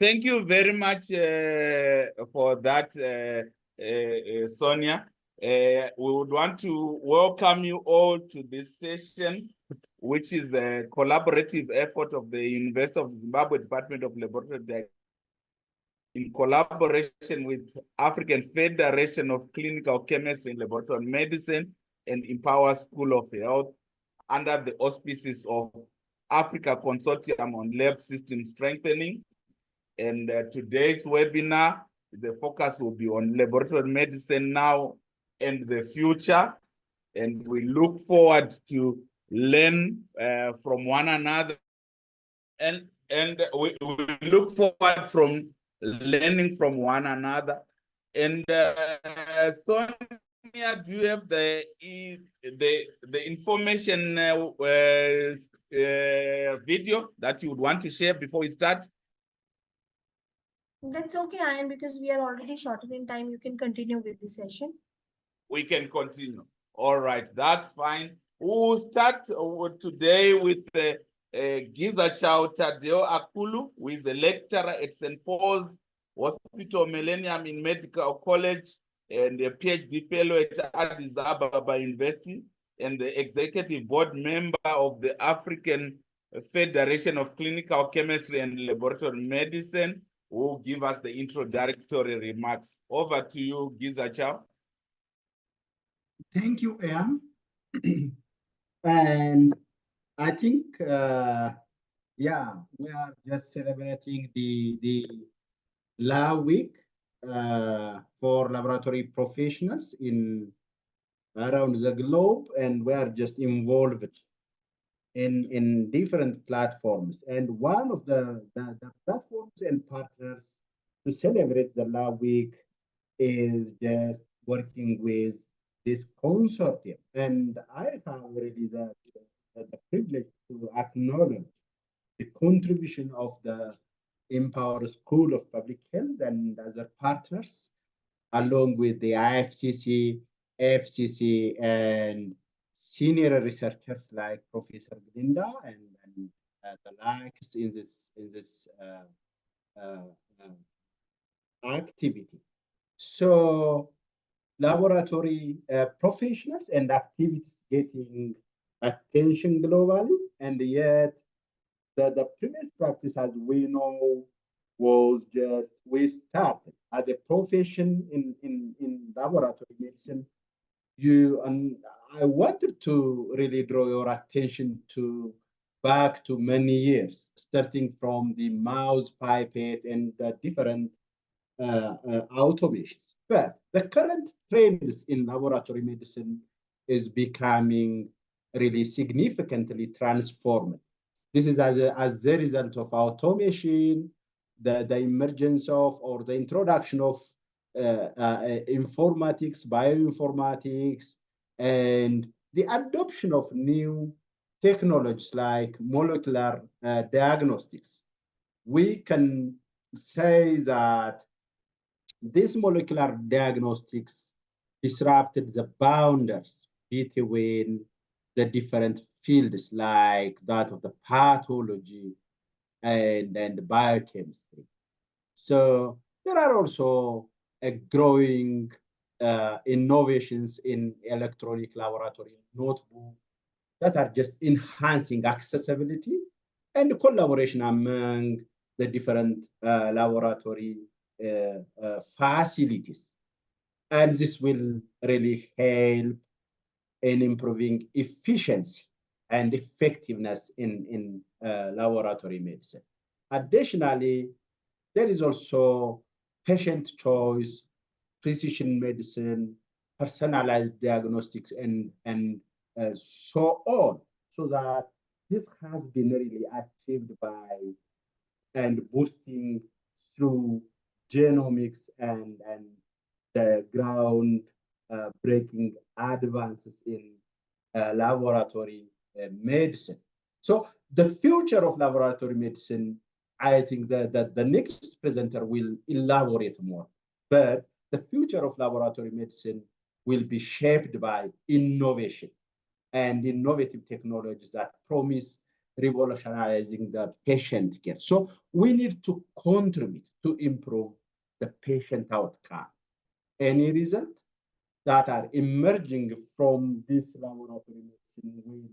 Thank you very much for that, Sonia. We would want to welcome you all to this session, which is a collaborative effort of the University of Zimbabwe Department of Laboratory Diagnostics in collaboration with African Federation of Clinical Chemistry and Laboratory Medicine and Empower School of Health under the auspices of Africa Consortium on Lab System Strengthening. And today's webinar, the focus will be on laboratory medicine now and the future. And we look forward to learn from one another. And we look forward from learning from one another. And Sonia, do you have the information video that you would want to share before we start? That's okay, Ian, because we are already shorter in time. You can continue with the session. We can continue. All right, that's fine. We'll start today with Gizachaw Tadeo Akulu, who is a lecturer at St. Paul's Hospital Millennium in Medical College and a PhD fellow at Addis Ababa University and the executive board member of the African Federation of Clinical Chemistry and Laboratory Medicine, who will give us the introductory remarks. Over to you, Gizachaw. Thank you, Ian. And I think, yeah, we are just celebrating the Lab Week for laboratory professionals around the globe, and we are just involved in different platforms. And one of the platforms and partners to celebrate the Lab Week is just working with this consortium. And I have really the privilege to acknowledge the contribution of the Empower School of Public Health and other partners, along with the IFCC, FCC, and senior researchers like Professor Glinda and the likes in this activity. So laboratory professionals and activities getting attention globally, and yet the previous practice, as we know, was just we started as a profession in laboratory medicine. And I wanted to really draw your attention back to many years, starting from the mouse pipette and the different automations. But the current trends in laboratory medicine is becoming really significantly transformed. This is as a result of automation, the emergence of or the introduction of informatics, bioinformatics, and the adoption of new technologies like molecular diagnostics. We can say that this molecular diagnostics disrupted the boundaries between the different fields like that of the pathology and biochemistry. So there are also a growing innovations in electronic laboratory notebook that are just enhancing accessibility and collaboration among the different laboratory facilities. And this will really help in improving efficiency and effectiveness in laboratory medicine. Additionally, there is also patient choice, precision medicine, personalized diagnostics, and so on. So that this has been really achieved by and boosting through genomics and the ground breaking advances in laboratory medicine. So the future of laboratory medicine, I think that the next presenter will elaborate more, but the future of laboratory medicine will be shaped by innovation and innovative technologies that promise revolutionizing the patient care. So we need to contribute to improve the patient outcome. Any result that are emerging from this laboratory medicine will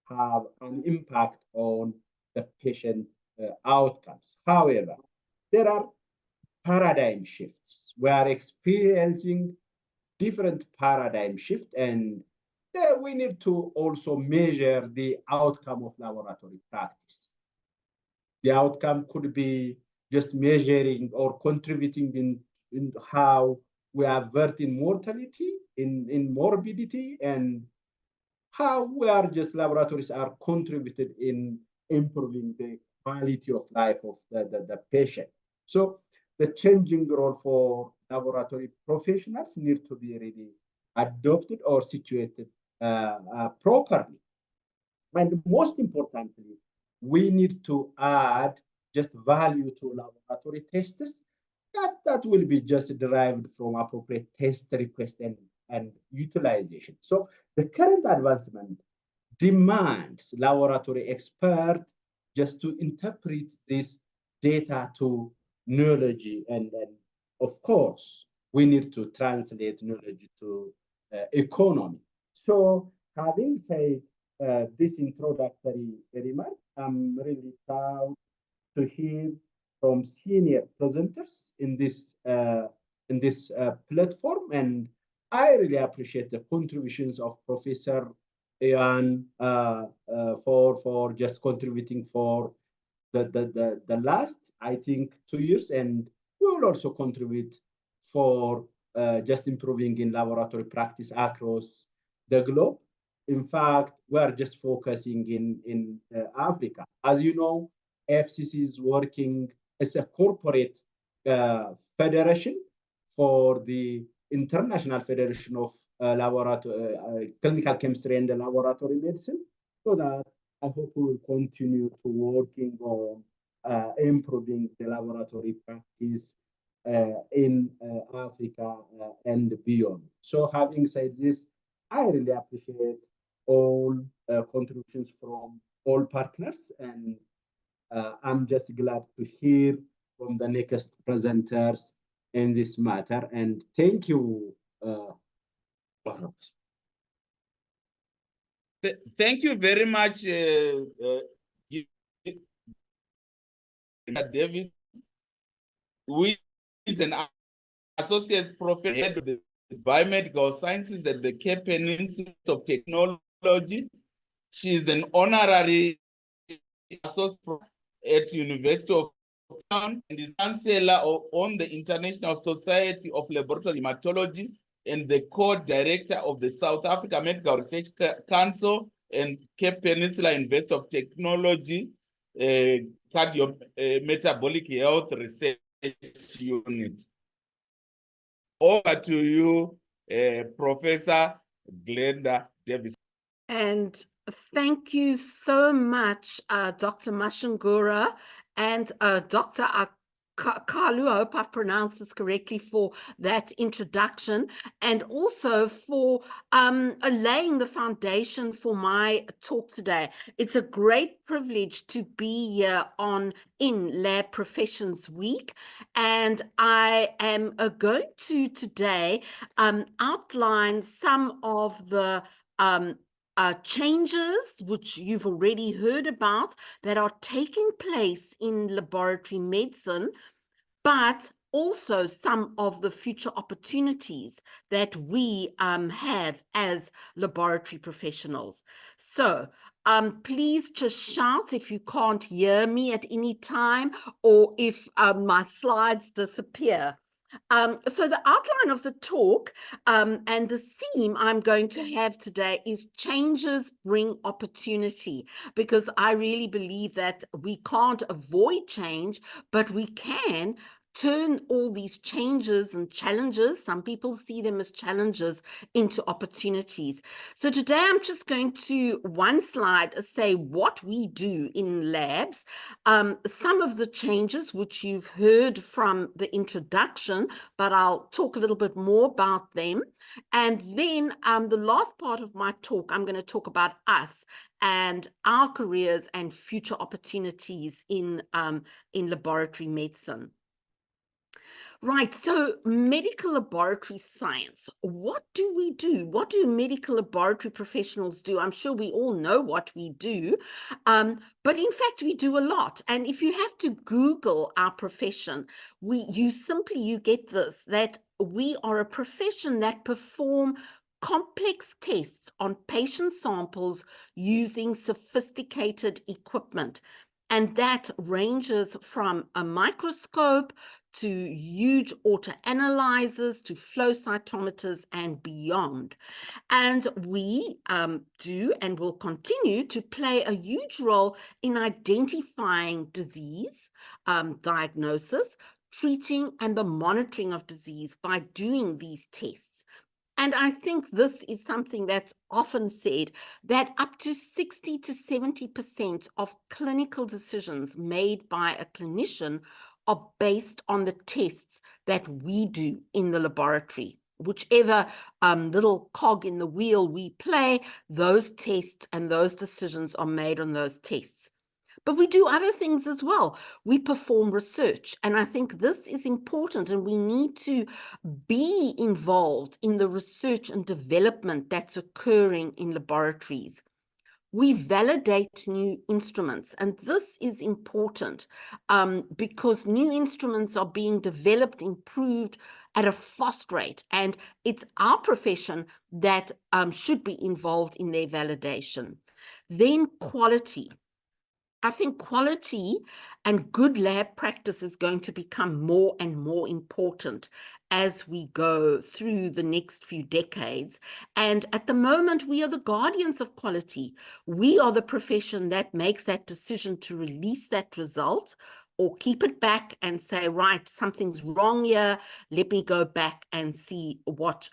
have an impact on the patient outcomes. However, there are paradigm shifts. We are experiencing different paradigm shift, and there we need to also measure the outcome of laboratory practice. The outcome could be just measuring or contributing in how we avert in mortality, in morbidity, and how we are just laboratories are contributed in improving the quality of life of the patient. So the changing role for laboratory professionals need to be really adopted or situated properly. And most importantly, we need to add just value to laboratory tests that will be just derived from appropriate test request and utilization. So the current advancement demands laboratory expert just to interpret this data to knowledge, and of course we need to translate knowledge to economy. So having said this introductory remark, I'm really proud to hear from senior presenters in this platform, and I really appreciate the contributions of Professor Ian for just contributing for the last, I think, 2 years, and we will also contribute for just improving in laboratory practice across the globe. In fact, we are just focusing in Africa. As you know, FCC is working as a corporate federation for the International Federation of Clinical Chemistry and Laboratory Medicine, so that I hope we will continue to working on improving the laboratory practice in Africa and beyond. So having said this, I really appreciate all contributions from all partners, and I'm just glad to hear from the next presenters in this matter. And thank you. Thank you very much, Davis, who is an associate professor of the biomedical sciences at the Cape Institute of Technology. She is an honorary associate at University of Zimbabwe and is chancellor on the International Society of Laboratory Hematology and the co-director of the South Africa Medical Research Council and Cape Peninsula University of Technology Metabolic Health Research Unit. Over to you, Professor Glenda Davis. And thank you so much, Dr. Mashangura and Dr. Kalu, I hope I pronounced this correctly, for that introduction, and also for laying the foundation for my talk today. It's a great privilege to be here in Lab Professions Week, and I am going to today outline some of the changes which you've already heard about that are taking place in laboratory medicine, but also some of the future opportunities that we have as laboratory professionals. So please just shout if you can't hear me at any time, or if my slides disappear. So the outline of the talk and the theme I'm going to have today is changes bring opportunity, because I really believe that we can't avoid change, but we can turn all these changes and challenges, some people see them as challenges, into opportunities. So today I'm just going to one slide say what we do in labs, some of the changes which you've heard from the introduction, but I'll talk a little bit more about them. And then the last part of my talk, I'm going to talk about us and our careers and future opportunities in laboratory medicine. Right, so medical laboratory science, what do we do? What do medical laboratory professionals do? I'm sure we all know what we do, but in fact, we do a lot. And if you have to Google our profession, you get this, that we are a profession that perform complex tests on patient samples using sophisticated equipment. And that ranges from a microscope to huge autoanalyzers, to flow cytometers and beyond. And we do and will continue to play a huge role in identifying disease, diagnosis, treating and the monitoring of disease by doing these tests. And I think this is something that's often said, that up to 60 to 70% of clinical decisions made by a clinician are based on the tests that we do in the laboratory. Whichever little cog in the wheel we play, those tests and those decisions are made on those tests. But we do other things as well. We perform research, and I think this is important, and we need to be involved in the research and development that's occurring in laboratories. We validate new instruments, and this is important because new instruments are being developed, improved at a fast rate, and it's our profession that should be involved in their validation. Then quality. I think quality and good lab practice is going to become more and more important as we go through the next few decades. And at the moment, we are the guardians of quality. We are the profession that makes that decision to release that result or keep it back and say, right, something's wrong here. Let me go back and see what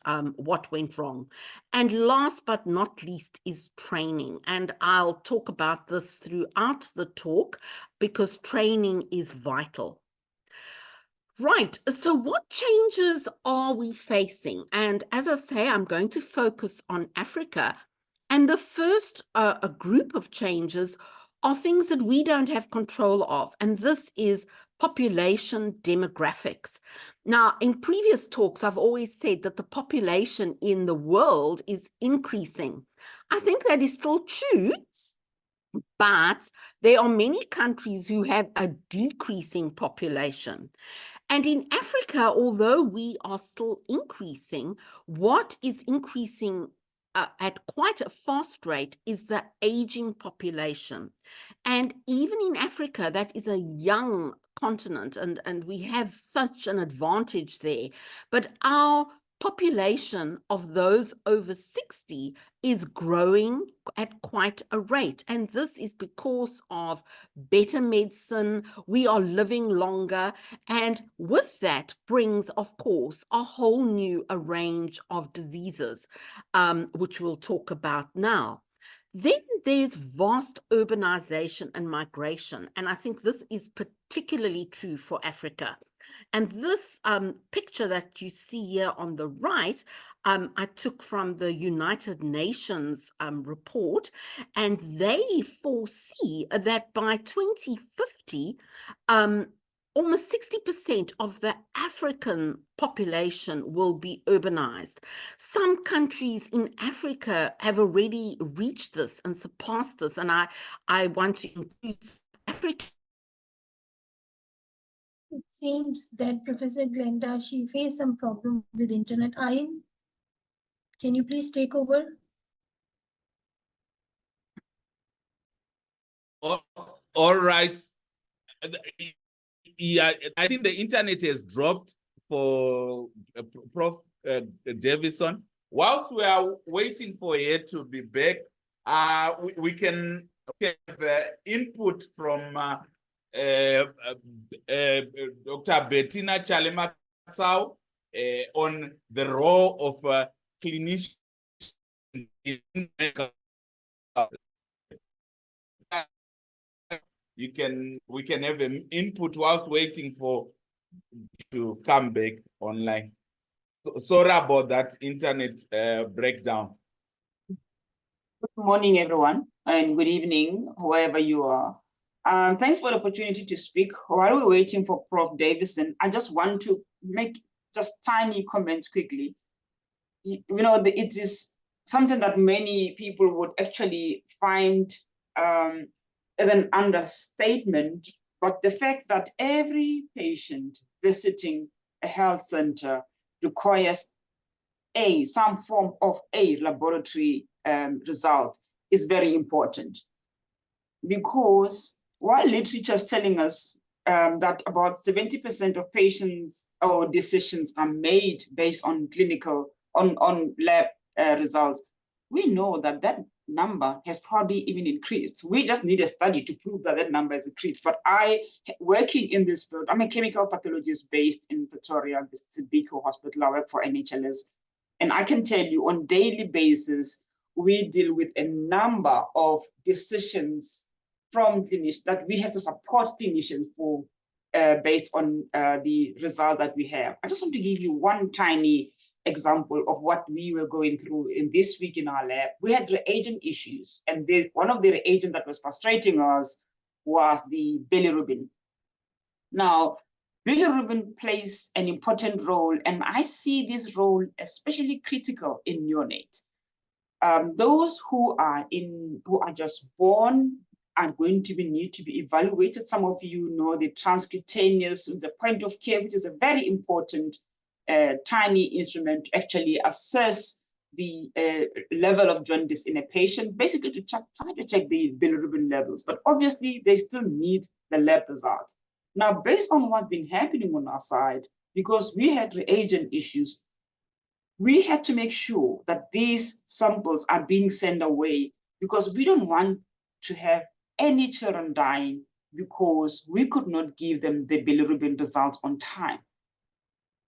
went wrong. And last but not least is training. And I'll talk about this throughout the talk because training is vital. Right, so what changes are we facing? And as I say, I'm going to focus on Africa. And the first a group of changes are things that we don't have control of, and this is population demographics. Now, in previous talks, I've always said that the population in the world is increasing. I think that is still true, but there are many countries who have a decreasing population. And in Africa, although we are still increasing, what is increasing at quite a fast rate is the aging population. And even in Africa, that is a young continent, and we have such an advantage there. But our population of those over 60 is growing at quite a rate. And this is because of better medicine. We are living longer. And with that brings, of course, a whole new range of diseases, which we'll talk about now. Then there's vast urbanization and migration. And I think this is particularly true for Africa. And this picture that you see here on the right, I took from the United Nations report, and they foresee that by 2050, almost 60% of the African population will be urbanized. Some countries in Africa have already reached this and surpassed this, and I want to include Africa. It seems that Professor Glenda, she faced some problem with internet. Ayn, can you please take over? All right. Yeah, I think the internet has dropped for Prof. Davison. Whilst we are waiting for her to be back, we can have input from Dr. Bettina Chalematsau on the role of clinicians in medical. We can have an input whilst waiting for to come back online. So, sorry about that internet breakdown. Good morning, everyone, and good evening, whoever you are. Thanks for the opportunity to speak. While we're waiting for Prof. Davison, I just want to make just tiny comments quickly. You know, it is something that many people would actually find as an understatement, but the fact that every patient visiting a health center requires some form of a laboratory result is very important, because while literature is telling us that about 70% of patients or decisions are made based on clinical, on lab results, we know that that number has probably even increased. We just need a study to prove that that number has increased. But working in this field, I'm a chemical pathologist based in Pretoria, the Biko Hospital. I work for NHLS. And I can tell you on a daily basis, we deal with a number of decisions from clinicians that we have to support clinicians for based on the result that we have. I just want to give you one tiny example of what we were going through in this week in our lab. We had reagent issues, and one of the reagents that was frustrating us was the bilirubin. Now, bilirubin plays an important role, and I see this role especially critical in neonates. Those who are just born are going to need to be evaluated. Some of you know the transcutaneous, the point of care, which is a very important tiny instrument to actually assess the level of jaundice in a patient, basically to try to check the bilirubin levels. But obviously, they still need the lab results. Now, based on what's been happening on our side, because we had reagent issues, we had to make sure that these samples are being sent away, because we don't want to have any children dying because we could not give them the bilirubin results on time.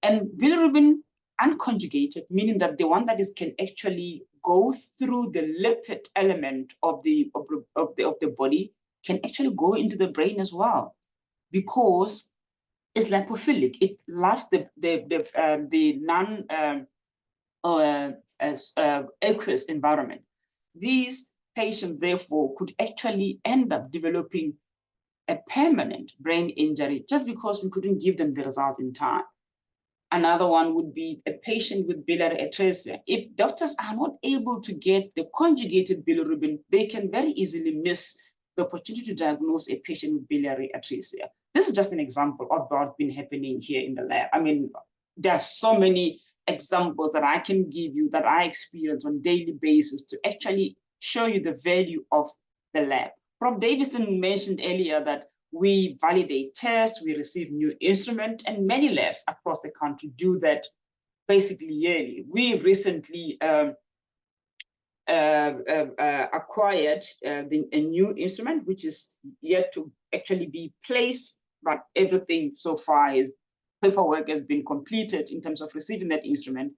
And bilirubin unconjugated, meaning that the one that can actually go through the lipid element of the body, can actually go into the brain as well, because it's lipophilic. It loves the aqueous environment. These patients, therefore, could actually end up developing a permanent brain injury just because we couldn't give them the result in time. Another one would be a patient with biliary atresia. If doctors are not able to get the conjugated bilirubin, they can very easily miss the opportunity to diagnose a patient with biliary atresia. This is just an example of what's been happening here in the lab. I mean, there are so many examples that I can give you that I experience on a daily basis to actually show you the value of the lab. Prof. Davison mentioned earlier that we validate tests, we receive new instruments, and many labs across the country do that basically yearly. We recently acquired a new instrument, which is yet to actually be placed, but everything so far is paperwork has been completed in terms of receiving that instrument.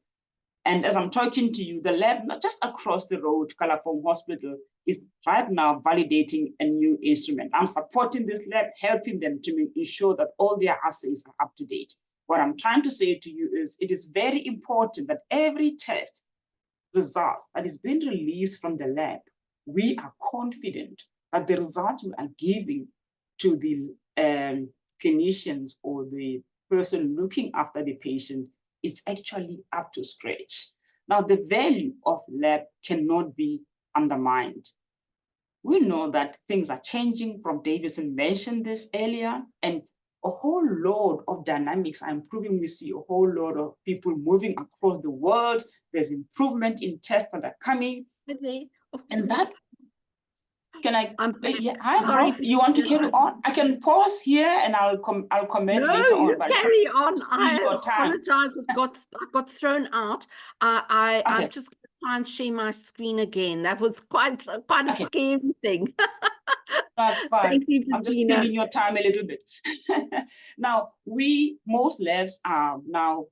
And as I'm talking to you, the lab, not just across the road, Kalafong Hospital, is right now validating a new instrument. I'm supporting this lab, helping them to ensure that all their assays are up to date. What I'm trying to say to you is it is very important that every test results that is being released from the lab, we are confident that the results we are giving to the clinicians or the person looking after the patient is actually up to scratch. Now, the value of lab cannot be undermined. We know that things are changing. Prof. Davison mentioned this earlier, and a whole load of dynamics are improving. We see a whole lot of people moving across the world. There's improvement in tests that are coming. And that, can I, sorry, you want to carry on? I can pause here and I'll comment later on. But carry on. I apologize. I got thrown out. I'm just going to try and share my screen again. That was quite a Okay. scary thing. That's fine. Thank you, I'm just Bettina. stealing your time a little bit. Now, most labs are now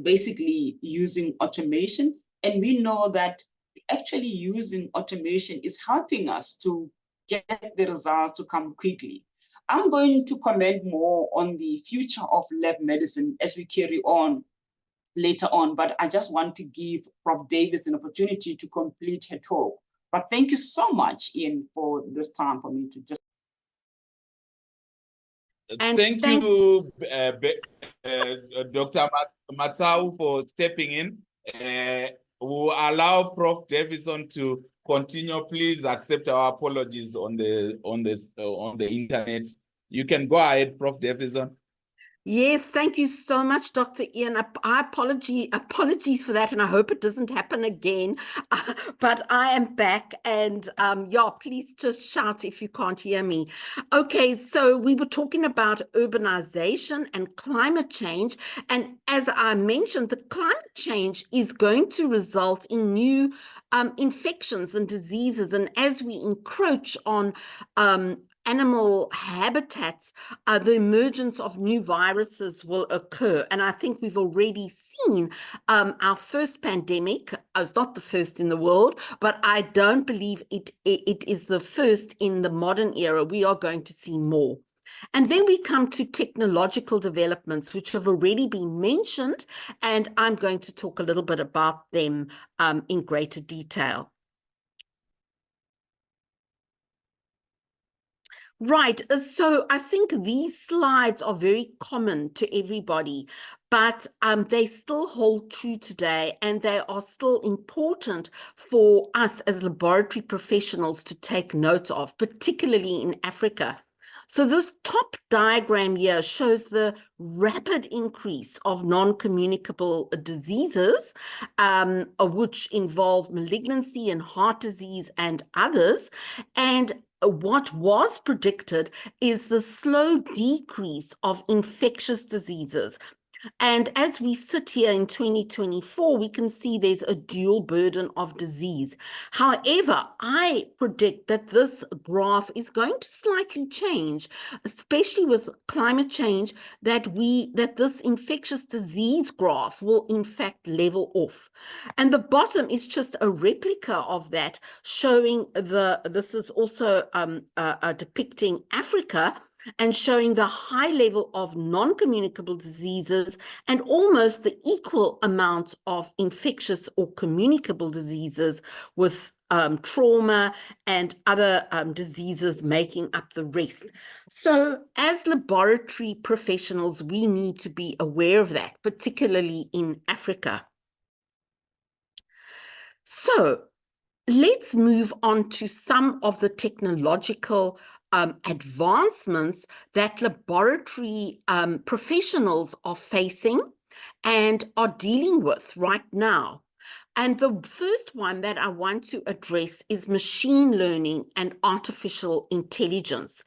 basically using automation, and we know that actually using automation is helping us to get the results to come quickly. I'm going to comment more on the future of lab medicine as we carry on later on, but I just want to give Prof. Davis an opportunity to complete her talk. But thank you so much, Ian, for this time for me to just. And thank you, Dr. Matsau, for stepping in. We'll allow Prof. Davison to continue. Please accept our apologies on the internet. You can go ahead, Prof. Davison. Yes, thank you so much, Dr. Ian. Apologies for that, and I hope it doesn't happen again. But I am back, and yeah, please just shout if you can't hear me. Okay, so we were talking about urbanization and climate change, and as I mentioned, the climate change is going to result in new infections and diseases, and as we encroach on animal habitats, the emergence of new viruses will occur. And I think we've already seen our first pandemic. It's not the first in the world, but I don't believe it is the first in the modern era. We are going to see more. And then we come to technological developments, which have already been mentioned, and I'm going to talk a little bit about them in greater detail. Right. So I think these slides are very common to everybody, but they still hold true today, and they are still important for us as laboratory professionals to take note of, particularly in Africa. So this top diagram here shows the rapid increase of non-communicable diseases, which involve malignancy and heart disease and others. And what was predicted is the slow decrease of infectious diseases. And as we sit here in 2024, we can see there's a dual burden of disease. However, I predict that this graph is going to slightly change, especially with climate change, that this infectious disease graph will in fact level off. And the bottom is just a replica of that, showing this is also depicting Africa, and showing the high level of non-communicable diseases and almost the equal amount of infectious or communicable diseases, with trauma and other diseases making up the rest. So as laboratory professionals, we need to be aware of that, particularly in Africa. So let's move on to some of the technological advancements that laboratory professionals are facing and are dealing with right now. And the first one that I want to address is machine learning and artificial intelligence.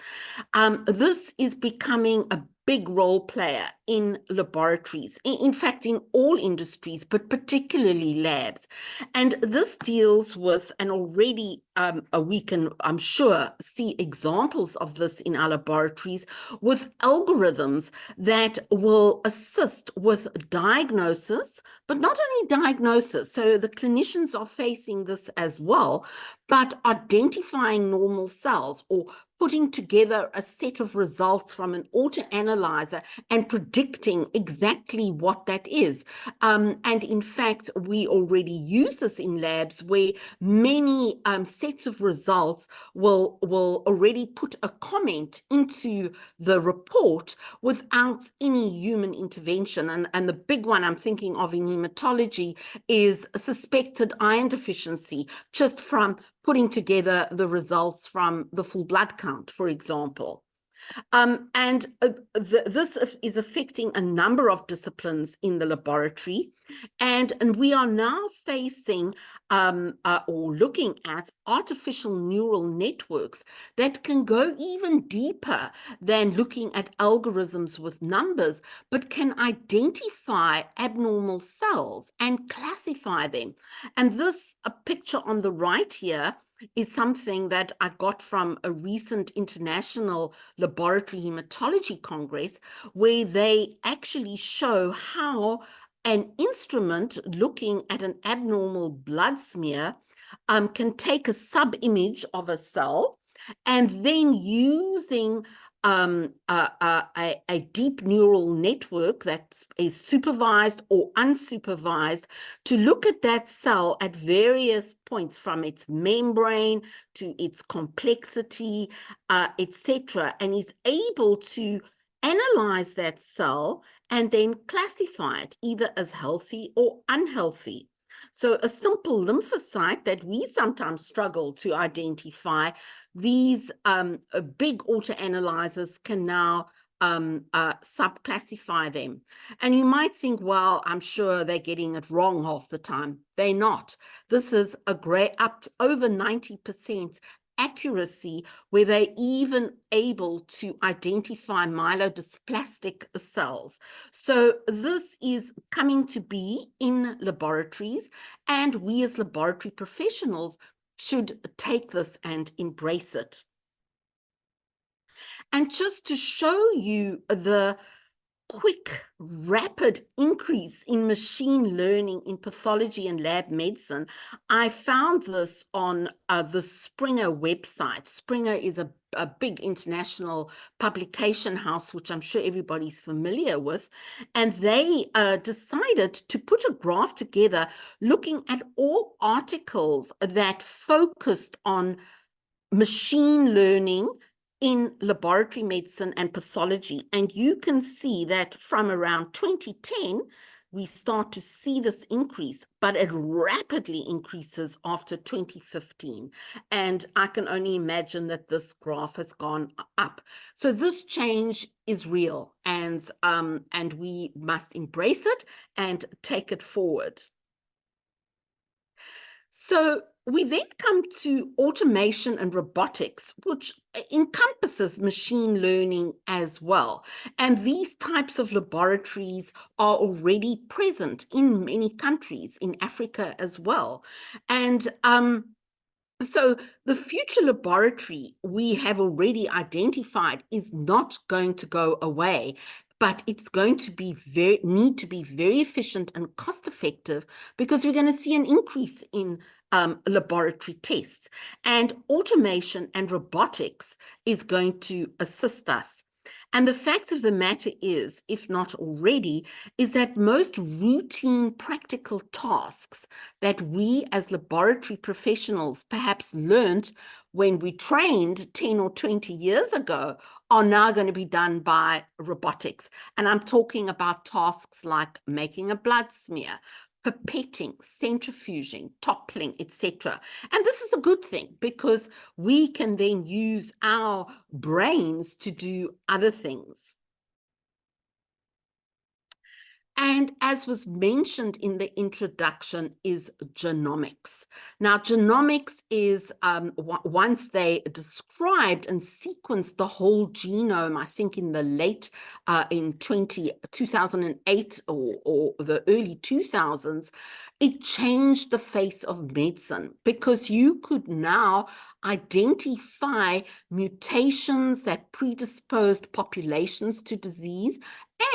This is becoming a big role player in laboratories, in fact, in all industries, but particularly labs. And this deals with, and already we can, I'm sure, see examples of this in our laboratories, with algorithms that will assist with diagnosis, but not only diagnosis. So the clinicians are facing this as well, but identifying normal cells or putting together a set of results from an autoanalyzer and predicting exactly what that is. And in fact, we already use this in labs where many sets of results will already put a comment into the report without any human intervention. And the big one I'm thinking of in hematology is suspected iron deficiency, just from putting together the results from the full blood count, for example. This is affecting a number of disciplines in the laboratory. And we are now facing or looking at artificial neural networks that can go even deeper than looking at algorithms with numbers, but can identify abnormal cells and classify them. And this picture on the right here is something that I got from a recent international laboratory hematology congress, where they actually show how an instrument looking at an abnormal blood smear can take a sub-image of a cell, and then using a deep neural network that is supervised or unsupervised to look at that cell at various points, from its membrane to its complexity, etc., and is able to analyze that cell and then classify it either as healthy or unhealthy. So a simple lymphocyte that we sometimes struggle to identify, these big autoanalyzers can now subclassify them. And you might think, well, I'm sure they're getting it wrong half the time. They're not. This is a great, up to over 90% accuracy, where they're even able to identify myelodysplastic cells. So this is coming to be in laboratories, and we as laboratory professionals should take this and embrace it. And just to show you the quick, rapid increase in machine learning in pathology and lab medicine, I found this on the Springer website. Springer is a big international publication house, which I'm sure everybody's familiar with. And they decided to put a graph together looking at all articles that focused on machine learning in laboratory medicine and pathology. And you can see that from around 2010, we start to see this increase, but it rapidly increases after 2015. And I can only imagine that this graph has gone up. So this change is real, and we must embrace it and take it forward. So we then come to automation and robotics, which encompasses machine learning as well. And these types of laboratories are already present in many countries, in Africa as well. And so the future laboratory we have already identified is not going to go away, but it's going to be need to be very efficient and cost effective, because we're going to see an increase in laboratory tests, and automation and robotics is going to assist us. And the fact of the matter is, if not already, is that most routine practical tasks that we as laboratory professionals perhaps learned when we trained 10 or 20 years ago are now going to be done by robotics. And I'm talking about tasks like making a blood smear, pipetting, centrifuging, toppling, etc. And this is a good thing, because we can then use our brains to do other things. And as was mentioned in the introduction, is genomics. Now, genomics is, once they described and sequenced the whole genome, I think in the late, in 2008 or the early 2000s, it changed the face of medicine, because you could now identify mutations that predisposed populations to disease.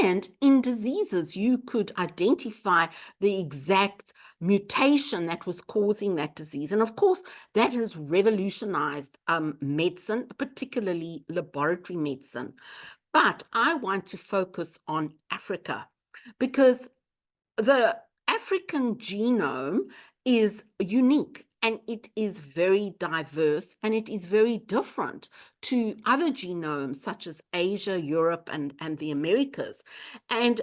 And in diseases, you could identify the exact mutation that was causing that disease. And of course, that has revolutionized medicine, particularly laboratory medicine. But I want to focus on Africa, because the African genome is unique, and it is very diverse, and it is very different to other genomes such as Asia, Europe, and the Americas. And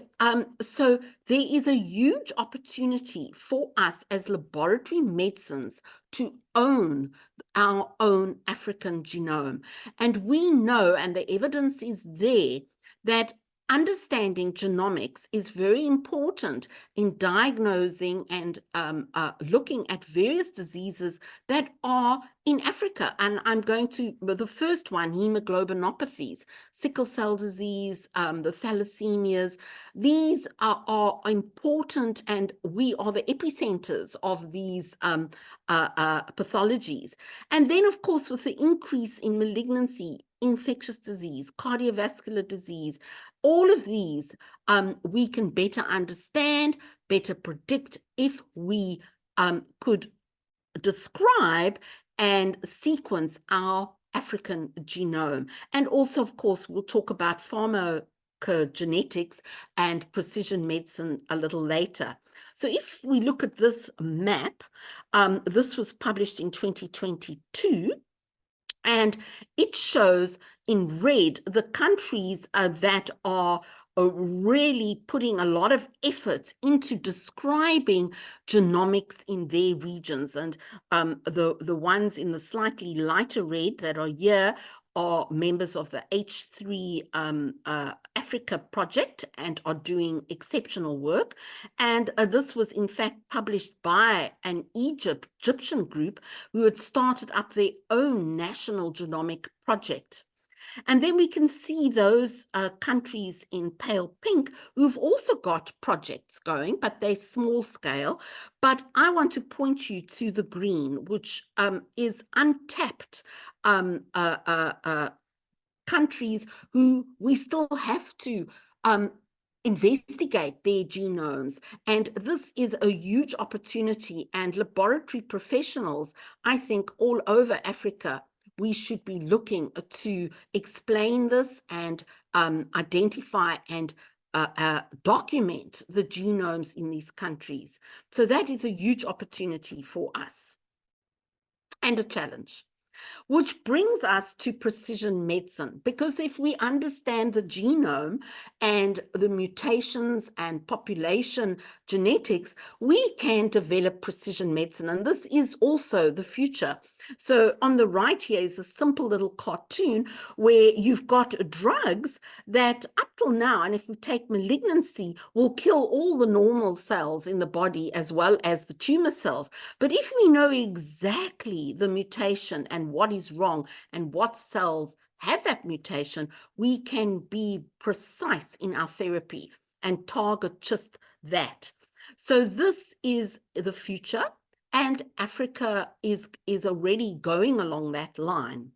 so there is a huge opportunity for us as laboratory medicines to own our own African genome. And we know, and the evidence is there, that understanding genomics is very important in diagnosing and looking at various diseases that are in Africa. And I'm going to, the first one, hemoglobinopathies, sickle cell disease, the thalassemias. These are important, and we are the epicenters of these pathologies. And then, of course, with the increase in malignancy, infectious disease, cardiovascular disease, all of these we can better understand, better predict if we could describe and sequence our African genome. And also, of course, we'll talk about pharmacogenetics and precision medicine a little later. So if we look at this map, this was published in 2022, and it shows in red the countries that are really putting a lot of effort into describing genomics in their regions. And the ones in the slightly lighter red that are here are members of the H3 Africa project and are doing exceptional work. And this was in fact published by an Egyptian group who had started up their own national genomic project. And then we can see those countries in pale pink who've also got projects going, but they're small scale. But I want to point you to the green, which is untapped countries who we still have to investigate their genomes. And this is a huge opportunity, and laboratory professionals, I think all over Africa, we should be looking to explain this and identify and document the genomes in these countries. So that is a huge opportunity for us and a challenge. Which brings us to precision medicine, because if we understand the genome and the mutations and population genetics, we can develop precision medicine. And this is also the future. So on the right here is a simple little cartoon where you've got drugs that up till now, and if we take malignancy, will kill all the normal cells in the body as well as the tumor cells. But if we know exactly the mutation and what is wrong and what cells have that mutation, we can be precise in our therapy and target just that. So this is the future, and Africa is already going along that line.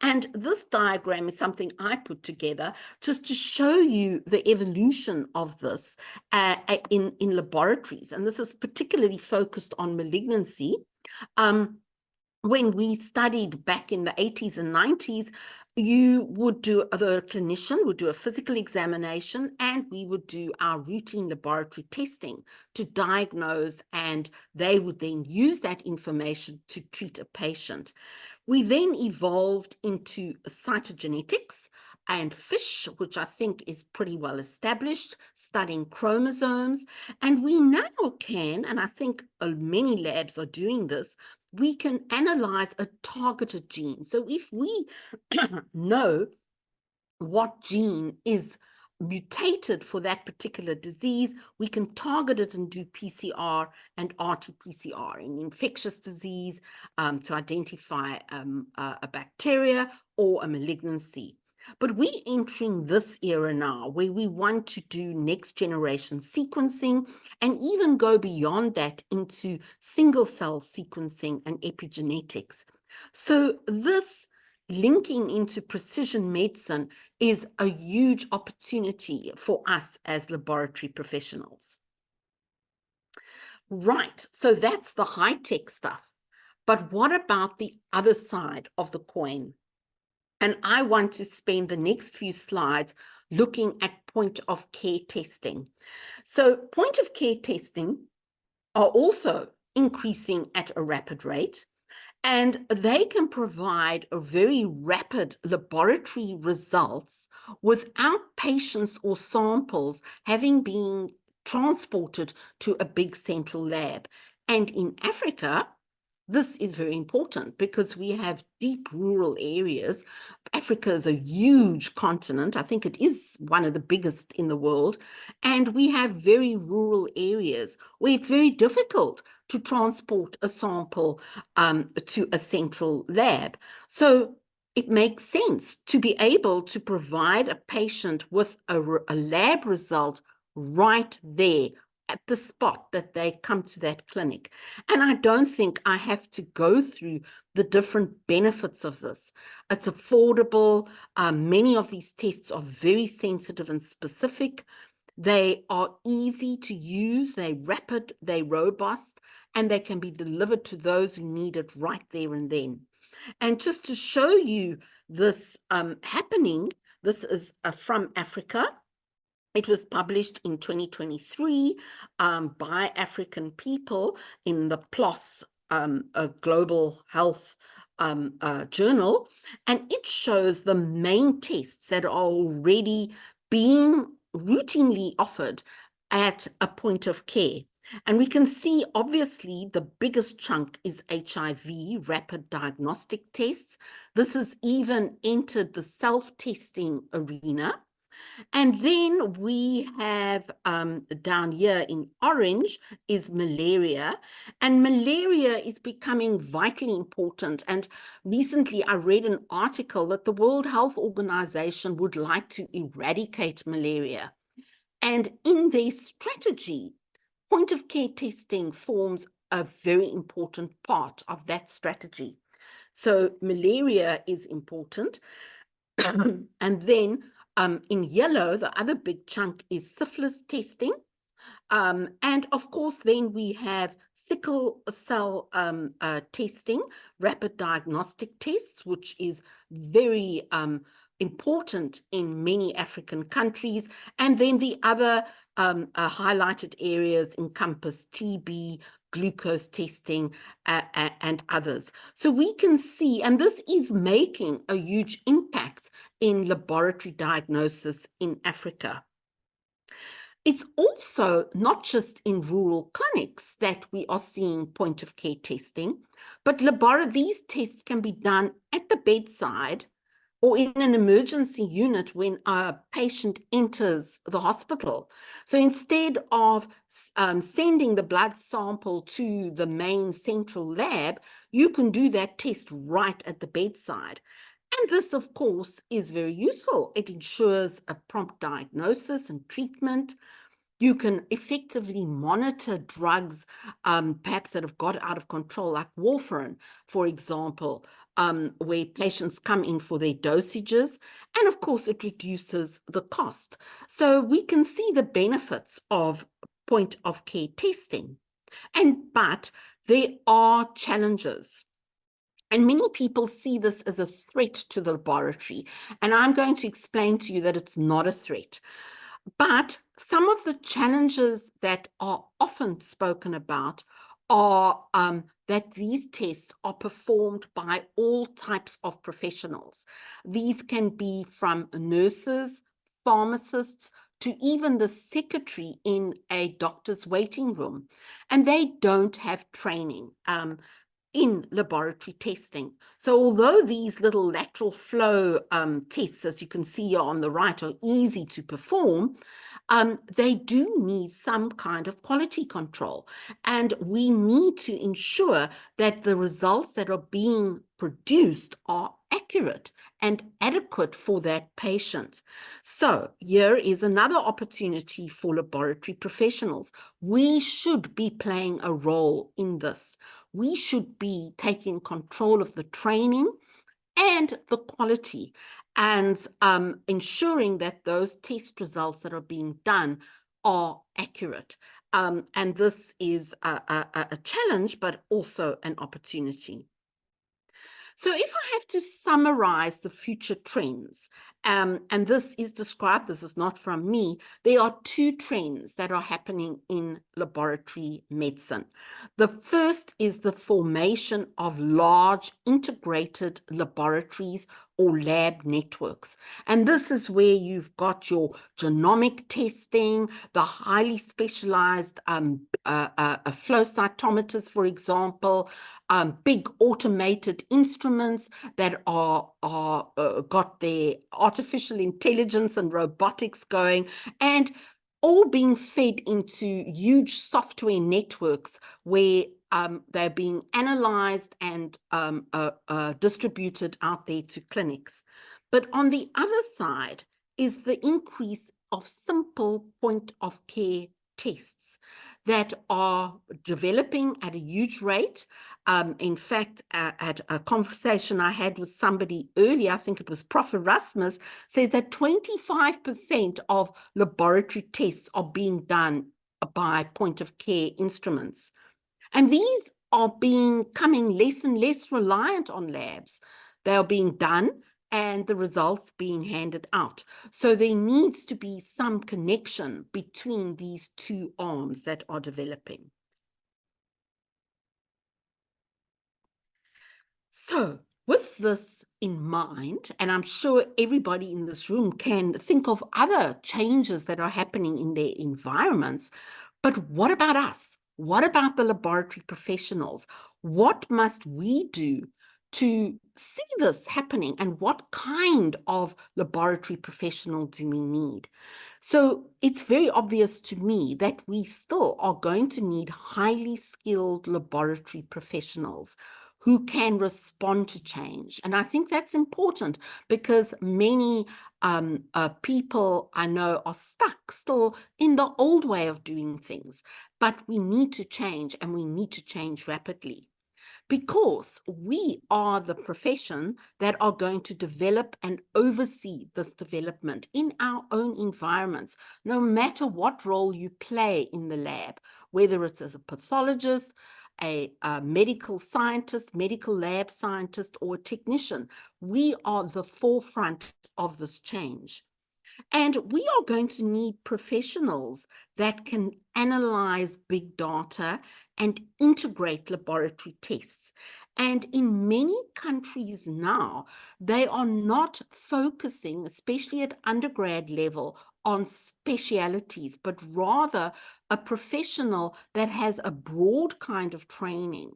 And this diagram is something I put together just to show you the evolution of this in laboratories. And this is particularly focused on malignancy. When we studied back in the 80s and 90s, the clinician would do a physical examination, and we would do our routine laboratory testing to diagnose, and they would then use that information to treat a patient. We then evolved into cytogenetics and FISH, which I think is pretty well established, studying chromosomes. And we now can, and I think many labs are doing this, we can analyze a targeted gene. So if we know what gene is mutated for that particular disease, we can target it and do PCR and RT-PCR in infectious disease to identify a bacteria or a malignancy. But we're entering this era now where we want to do next generation sequencing and even go beyond that into single cell sequencing and epigenetics. So this linking into precision medicine is a huge opportunity for us as laboratory professionals. Right, so that's the high-tech stuff. But what about the other side of the coin? And I want to spend the next few slides looking at point-of-care testing. So point-of-care testing are also increasing at a rapid rate, and they can provide a very rapid laboratory results without patients or samples having been transported to a big central lab. And in Africa, this is very important because we have deep rural areas. Africa is a huge continent. I think it is one of the biggest in the world. And we have very rural areas where it's very difficult to transport a sample to a central lab. So it makes sense to be able to provide a patient with a lab result right there at the spot that they come to that clinic. And I don't think I have to go through the different benefits of this. It's affordable. Many of these tests are very sensitive and specific. They are easy to use, they're rapid, they're robust, and they can be delivered to those who need it right there and then. And just to show you this happening, this is from Africa. It was published in 2023 by African people in the PLOS Global Health Journal, and it shows the main tests that are already being routinely offered at a point of care. And we can see, obviously, the biggest chunk is HIV, rapid diagnostic tests. This has even entered the self-testing arena. And then we have down here in orange is malaria. And malaria is becoming vitally important. And recently I read an article that the World Health Organization would like to eradicate malaria. And in their strategy, point of care testing forms a very important part of that strategy. So malaria is important. And then in yellow, the other big chunk is syphilis testing. And of course, then we have sickle cell testing, rapid diagnostic tests, which is very important in many African countries. And then the other highlighted areas encompass TB, glucose testing, and others. So we can see, and this is making a huge impact in laboratory diagnosis in Africa. It's also not just in rural clinics that we are seeing point of care testing, but these tests can be done at the bedside or in an emergency unit when a patient enters the hospital. So instead of sending the blood sample to the main central lab, you can do that test right at the bedside. And this, of course, is very useful. It ensures a prompt diagnosis and treatment. You can effectively monitor drugs, perhaps that have got out of control, like warfarin, for example, where patients come in for their dosages. And of course, it reduces the cost. So we can see the benefits of point of care testing. But there are challenges. And many people see this as a threat to the laboratory. And I'm going to explain to you that it's not a threat. But some of the challenges that are often spoken about are that these tests are performed by all types of professionals. These can be from nurses, pharmacists, to even the secretary in a doctor's waiting room. And they don't have training in laboratory testing. So although these little lateral flow tests, as you can see on the right, are easy to perform, they do need some kind of quality control. And we need to ensure that the results that are being produced are accurate and adequate for that patient. So here is another opportunity for laboratory professionals. We should be playing a role in this. We should be taking control of the training and the quality and ensuring that those test results that are being done are accurate. And this is a challenge, but also an opportunity. So if I have to summarize the future trends And this is described, this is not from me, there are two trends that are happening in laboratory medicine. The first is the formation of large integrated laboratories or lab networks. And this is where you've got your genomic testing, the highly specialized flow cytometers, for example, big automated instruments that are got their artificial intelligence and robotics going, and all being fed into huge software networks where they're being analyzed and distributed out there to clinics. But on the other side is the increase of simple point of care tests that are developing at a huge rate. In fact, at a conversation I had with somebody earlier, I think it was Prof. Erasmus, says that 25% of laboratory tests are being done by point of care instruments. And these are becoming less and less reliant on labs. They are being done and the results being handed out. So there needs to be some connection between these two arms that are developing. So with this in mind, and I'm sure everybody in this room can think of other changes that are happening in their environments, but what about us? What about the laboratory professionals? What must we do to see this happening, and what kind of laboratory professional do we need? So it's very obvious to me that we still are going to need highly skilled laboratory professionals who can respond to change. And I think that's important because many people I know are stuck still in the old way of doing things, but we need to change, and we need to change rapidly, because we are the profession that are going to develop and oversee this development in our own environments, no matter what role you play in the lab, whether it's as a pathologist, a medical scientist, medical lab scientist, or a technician. We are the forefront of this change. And we are going to need professionals that can analyze big data and integrate laboratory tests. And in many countries now, they are not focusing, especially at undergrad level, on specialities, but rather a professional that has a broad kind of training.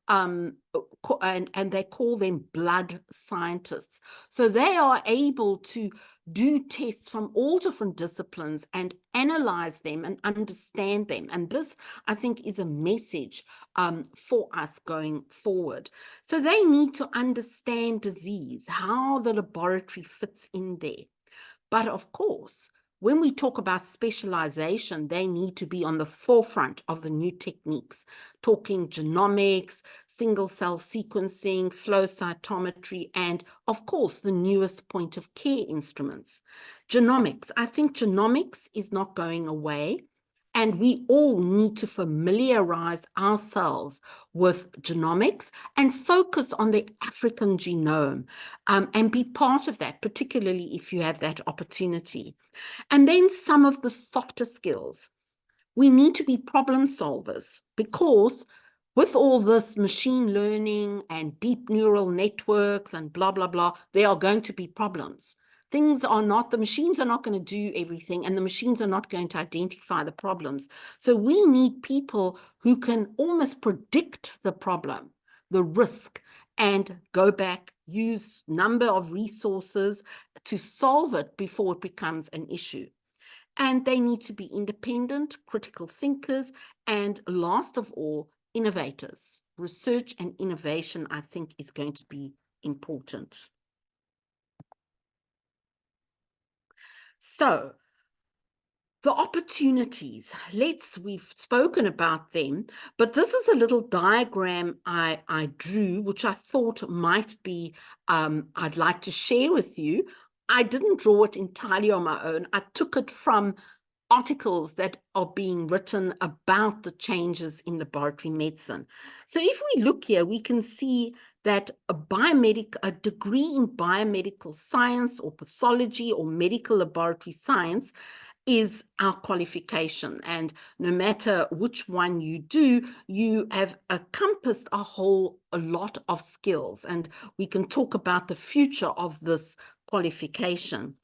And they call them blood scientists. So they are able to do tests from all different disciplines and analyze them and understand them. And this, I think, is a message for us going forward. So they need to understand disease, how the laboratory fits in there. But of course, when we talk about specialization, they need to be on the forefront of the new techniques, talking genomics, single cell sequencing, flow cytometry, and of course, the newest point of care instruments. Genomics, I think genomics is not going away. And we all need to familiarize ourselves with genomics and focus on the African genome and be part of that, particularly if you have that opportunity. And then some of the softer skills. We need to be problem solvers, because with all this machine learning and deep neural networks and blah, blah, blah, there are going to be problems. Things are not, the machines are not going to do everything, and the machines are not going to identify the problems. So we need people who can almost predict the problem, the risk, and go back, use number of resources to solve it before it becomes an issue. And they need to be independent, critical thinkers, and last of all, innovators. Research and innovation, I think, is going to be important. So the opportunities, we've spoken about them, but this is a little diagram I drew, which I thought might be, I'd like to share with you. I didn't draw it entirely on my own. I took it from articles that are being written about the changes in laboratory medicine. So if we look here, we can see that a degree in biomedical science or pathology or medical laboratory science is our qualification. And no matter which one you do, you have encompassed a lot of skills. And we can talk about the future of this qualification.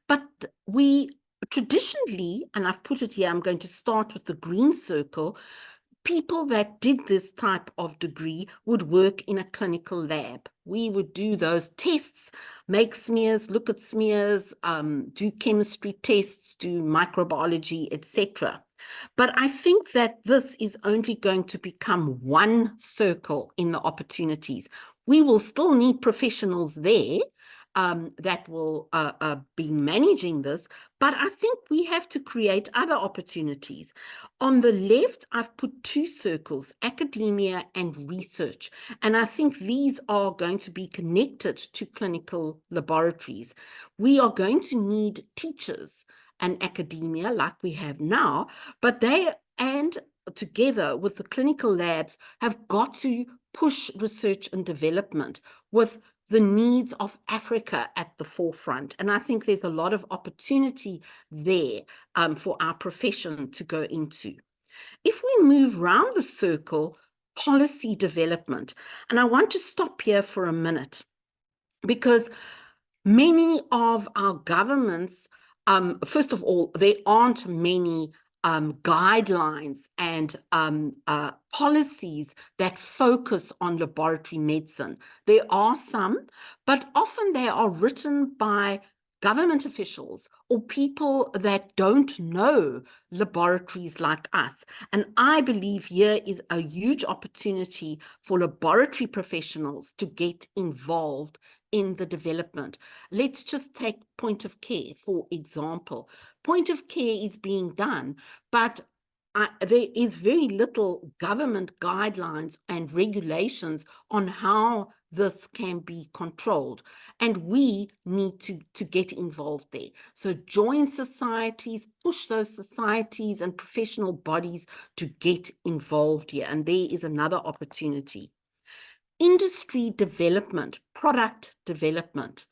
But we traditionally, and I've put it here, I'm going to start with the green circle, people that did this type of degree would work in a clinical lab. We would do those tests, make smears, look at smears, do chemistry tests, do microbiology, etc. But I think that this is only going to become one circle in the opportunities. We will still need professionals there that will be managing this, but I think we have to create other opportunities. On the left, I've put two circles, academia and research, and I think these are going to be connected to clinical laboratories. We are going to need teachers and academia like we have now, but they, and together with the clinical labs, have got to push research and development with the needs of Africa at the forefront. And I think there's a lot of opportunity there for our profession to go into. If we move round the circle, policy development, and I want to stop here for a minute, because many of our governments, first of all, there aren't many guidelines and policies that focus on laboratory medicine. There are some, but often they are written by government officials or people that don't know laboratories like us. And I believe here is a huge opportunity for laboratory professionals to get involved in the development. Let's just take point of care, for example. Point of care is being done, but there is very little government guidelines and regulations on how this can be controlled. And we need to get involved there. So join societies, push those societies and professional bodies to get involved here. And there is another opportunity. Industry development, product development,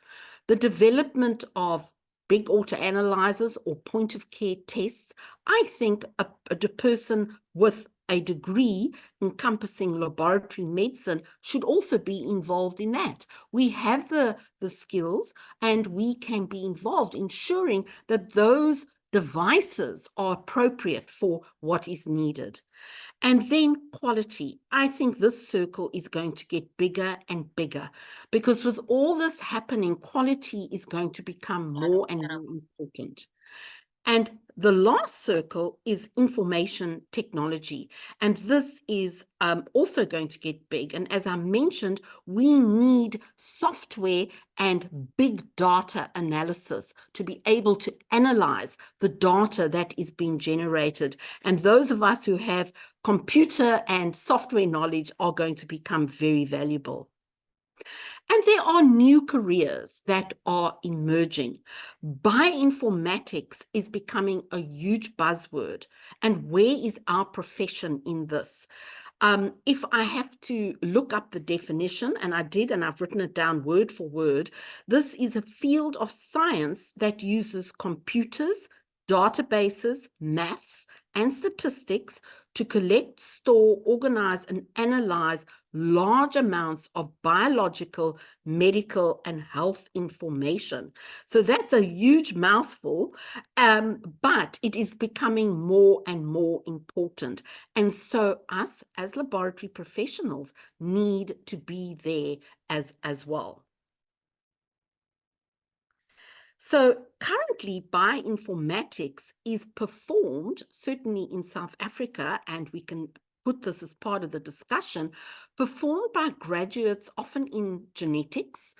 the development of big autoanalyzers or point of care tests. I think a person with a degree encompassing laboratory medicine should also be involved in that. We have the skills and we can be involved, ensuring that those devices are appropriate for what is needed. And then quality. I think this circle is going to get bigger and bigger, because with all this happening, quality is going to become more and more important. And the last circle is information technology. And this is also going to get big. And as I mentioned, we need software and big data analysis to be able to analyze the data that is being generated. And those of us who have computer and software knowledge are going to become very valuable. And there are new careers that are emerging. Bioinformatics is becoming a huge buzzword. And where is our profession in this? If I have to look up the definition, and I did, and I've written it down word for word, this is a field of science that uses computers, databases, maths, and statistics to collect, store, organize, and analyze large amounts of biological, medical, and health information. So that's a huge mouthful, but it is becoming more and more important. And so us as laboratory professionals need to be there as well. So currently, bioinformatics is performed, certainly in South Africa, and we can put this as part of the discussion, performed by graduates often in genetics,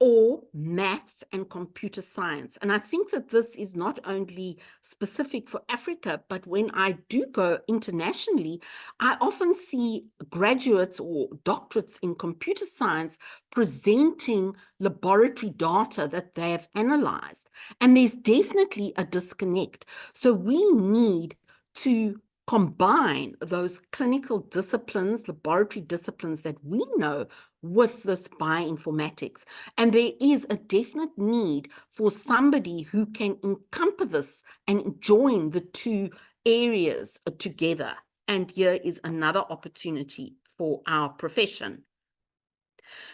or maths and computer science. And I think that this is not only specific for Africa, but when I do go internationally, I often see graduates or doctorates in computer science presenting laboratory data that they have analyzed. And there's definitely a disconnect. So we need to combine those clinical disciplines, laboratory disciplines that we know with this bioinformatics. And there is a definite need for somebody who can encompass this and join the two areas together. And here is another opportunity for our profession.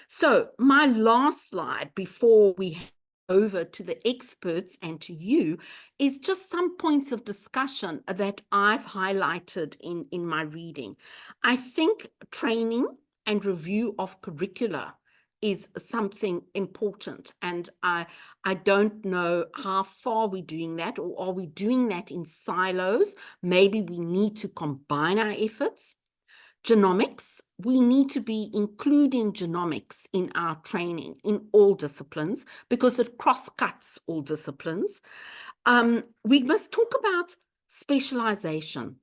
So my last slide before we hand over to the experts and to you is just some points of discussion that I've highlighted in my reading. I think training and review of curricula is something important. And I don't know how far we're doing that, or are we doing that in silos? Maybe we need to combine our efforts. Genomics, we need to be including genomics in our training in all disciplines because it cross-cuts all disciplines. We must talk about specialization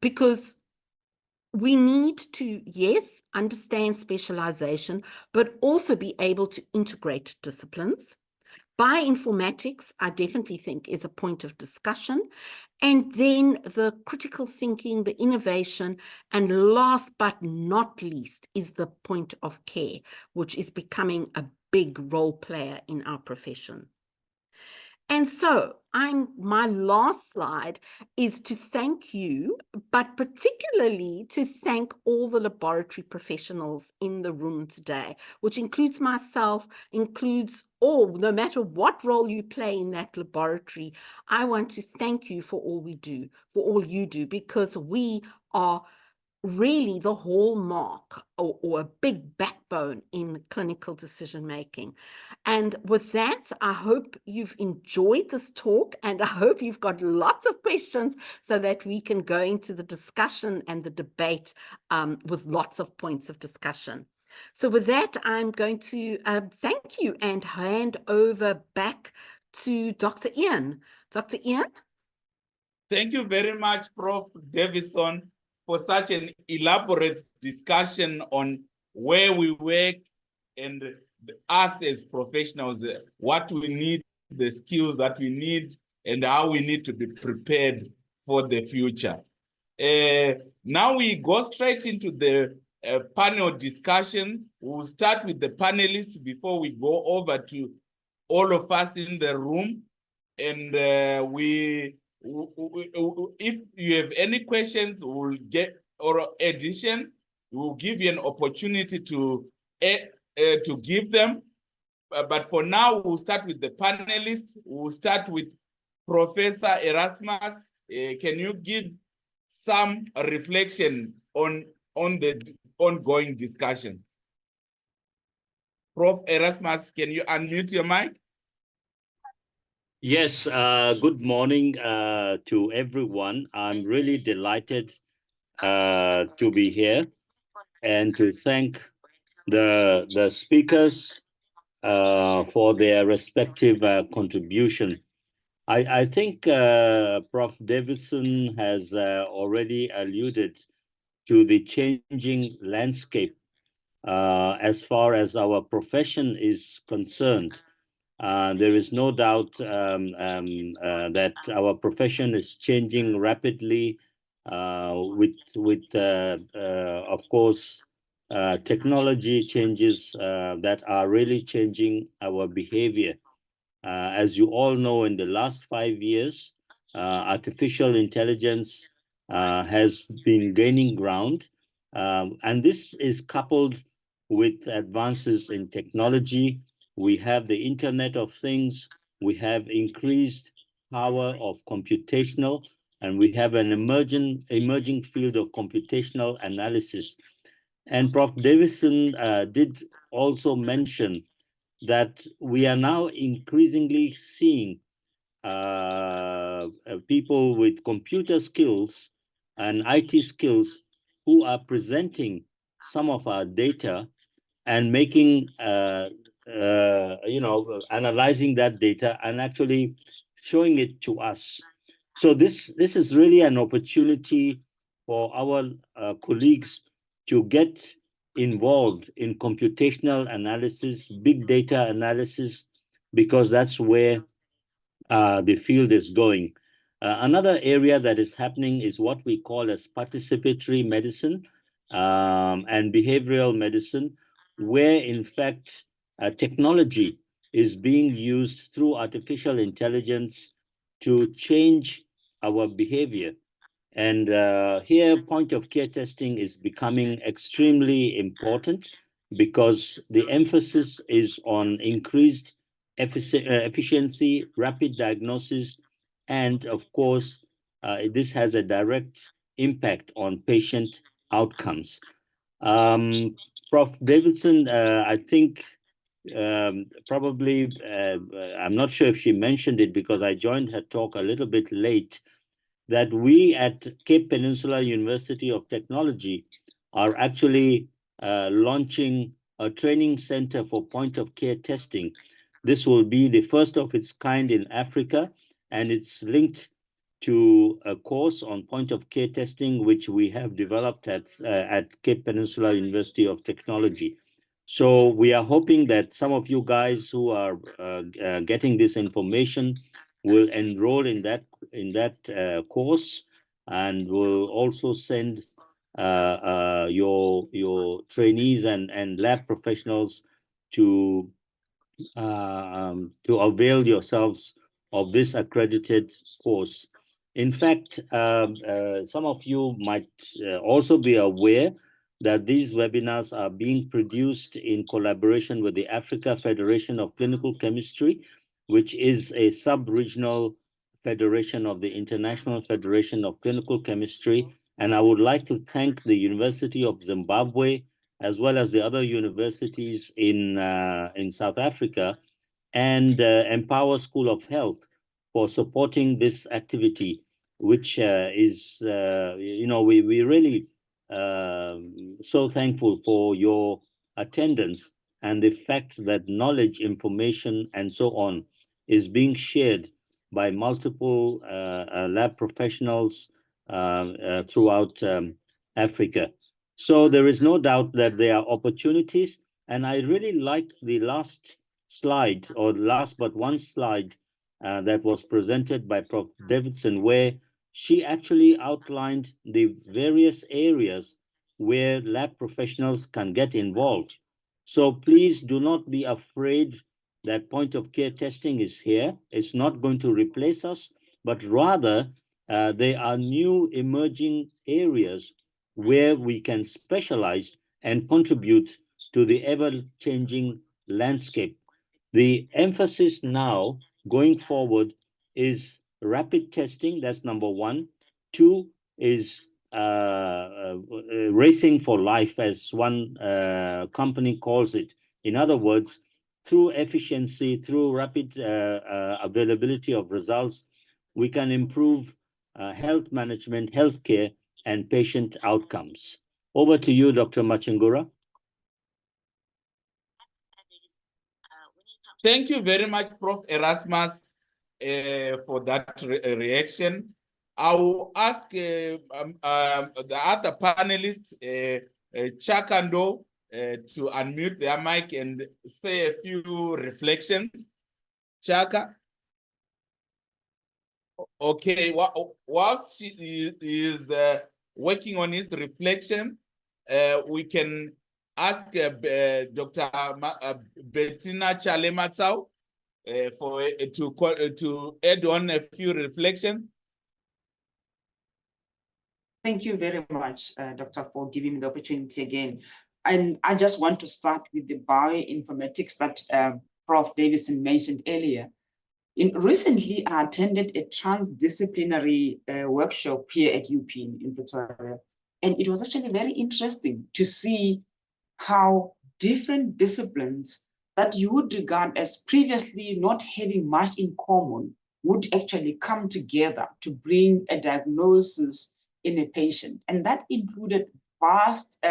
because we need to, yes, understand specialization, but also be able to integrate disciplines. Bioinformatics, I definitely think, is a point of discussion. And then the critical thinking, the innovation, and last but not least is the point of care, which is becoming a big role player in our profession. And so my last slide is to thank you, but particularly to thank all the laboratory professionals in the room today, which includes myself, includes all, no matter what role you play in that laboratory. I want to thank you for all we do, for all you do, because we are really the hallmark or a big backbone in clinical decision making. And with that, I hope you've enjoyed this talk, and I hope you've got lots of questions so that we can go into the discussion and the debate with lots of points of discussion. So with that, I'm going to thank you and hand over back to Dr. Ian. Dr. Ian? Thank you very much, Prof. Davison, for such an elaborate discussion on where we work and us as professionals, what we need, the skills that we need, and how we need to be prepared for the future. Now we go straight into the panel discussion. We'll start with the panelists before we go over to all of us in the room. And if you have any questions, we'll get, or addition, we'll give you an opportunity to give them. But for now, we'll start with the panelists. We'll start with Professor Erasmus. Can you give some reflection on the ongoing discussion? Prof. Erasmus, can you unmute your mic? Yes, good morning to everyone. I'm really delighted to be here and to thank the speakers for their respective contribution. I think Prof. Davison has already alluded to the changing landscape as far as our profession is concerned. There is no doubt that our profession is changing rapidly with of course, technology changes that are really changing our behavior. As you all know, in the last 5 years, artificial intelligence has been gaining ground, and this is coupled with advances in technology. We have the Internet of Things, we have increased power of computational, and we have an emerging field of computational analysis. And Prof. Davison did also mention that we are now increasingly seeing people with computer skills and IT skills who are presenting some of our data and making analyzing that data and actually showing it to us. So this is really an opportunity for our colleagues to get involved in computational analysis, big data analysis, because that's where the field is going. Another area that is happening is what we call as participatory medicine and behavioral medicine, where in fact technology is being used through artificial intelligence to change our behavior. And here, point of care testing is becoming extremely important because the emphasis is on increased efficiency, rapid diagnosis, and of course, this has a direct impact on patient outcomes. Prof. Davidson, I think probably, I'm not sure if she mentioned it because I joined her talk a little bit late, that we at Cape Peninsula University of Technology are actually launching a training center for point of care testing. This will be the first of its kind in Africa, and it's linked to a course on point of care testing, which we have developed at Cape Peninsula University of Technology. So we are hoping that some of you guys who are getting this information will enroll in that course, and will also send your trainees and lab professionals to avail yourselves of this accredited course. In fact, some of you might also be aware that these webinars are being produced in collaboration with the Africa Federation of Clinical Chemistry, which is a sub-regional federation of the International Federation of Clinical Chemistry. And I would like to thank the University of Zimbabwe, as well as the other universities in South Africa, and Empower School of Health for supporting this activity, which is, we really so thankful for your attendance and the fact that knowledge, information, and so on is being shared by multiple lab professionals throughout Africa. So there is no doubt that there are opportunities, and I really like the last slide, or the last but one slide that was presented by Prof. Davidson, where she actually outlined the various areas where lab professionals can get involved. So please do not be afraid that point of care testing is here. It's not going to replace us, but rather there are new emerging areas where we can specialize and contribute to the ever-changing landscape. The emphasis now going forward is rapid testing. That's number one. Two is racing for life, as one company calls it. In other words, through efficiency, through rapid availability of results, we can improve health management, healthcare, and patient outcomes. Over to you, Dr. Machingura. Thank you very much, Prof. Erasmus, for that reaction. I will ask the other panelists, Chakando, to unmute their mic and say a few reflections. Chaka? Okay, whilst she is working on his reflection, we can ask Dr. Bettina Chalematsau to add on a few reflections. Thank you very much, Doctor, for giving me the opportunity again. And I just want to start with the bioinformatics that Prof. Davidson mentioned earlier. Recently, I attended a transdisciplinary workshop here at UP in Pretoria, and it was actually very interesting to see how different disciplines that you would regard as previously not having much in common would actually come together to bring a diagnosis in a patient. And that included vast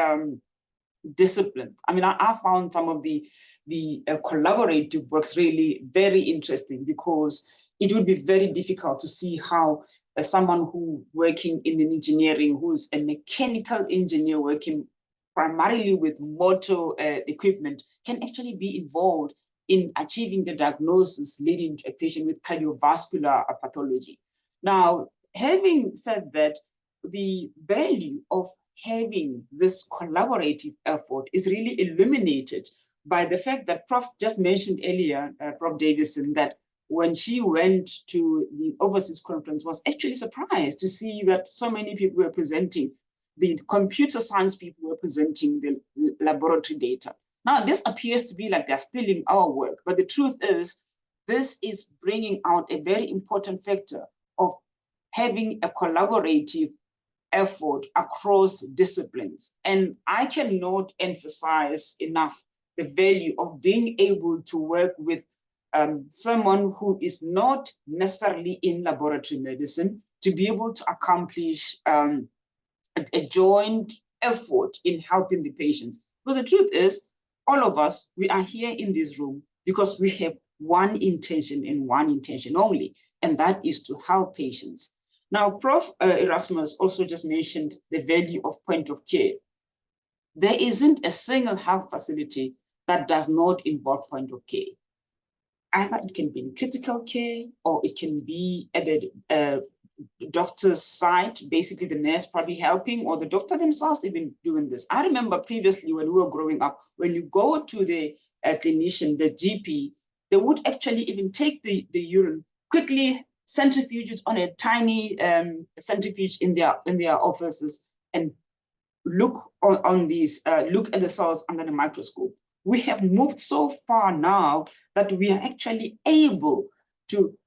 disciplines. I mean, I found some of the the collaborative work's really very interesting, because it would be very difficult to see how someone who working in engineering, who's a mechanical engineer working primarily with motor equipment, can actually be involved in achieving the diagnosis leading to a patient with cardiovascular pathology. Now, having said that, the value of having this collaborative effort is really illuminated by the fact that Prof just mentioned earlier, Prof Davison, that when she went to the overseas conference, was actually surprised to see that so many people were presenting, the computer science people were presenting the laboratory data. Now, this appears to be like they're stealing our work, but the truth is, this is bringing out a very important factor of having a collaborative effort across disciplines. And I cannot emphasize enough the value of being able to work with someone who is not necessarily in laboratory medicine to be able to accomplish a joint effort in helping the patients. But the truth is, all of us, we are here in this room because we have one intention and one intention only, and that is to help patients. Now, Prof. Erasmus also just mentioned the value of point of care. There isn't a single health facility that does not involve point of care. Either it can be in critical care, or it can be at the doctor's side, basically the nurse probably helping, or the doctor themselves even doing this. I remember previously when we were growing up, when you go to the clinician, the GP, they would actually even take the urine, quickly centrifuge it on a tiny centrifuge in their offices, and look on these, look at the cells under the microscope. We have moved so far now that we are actually able to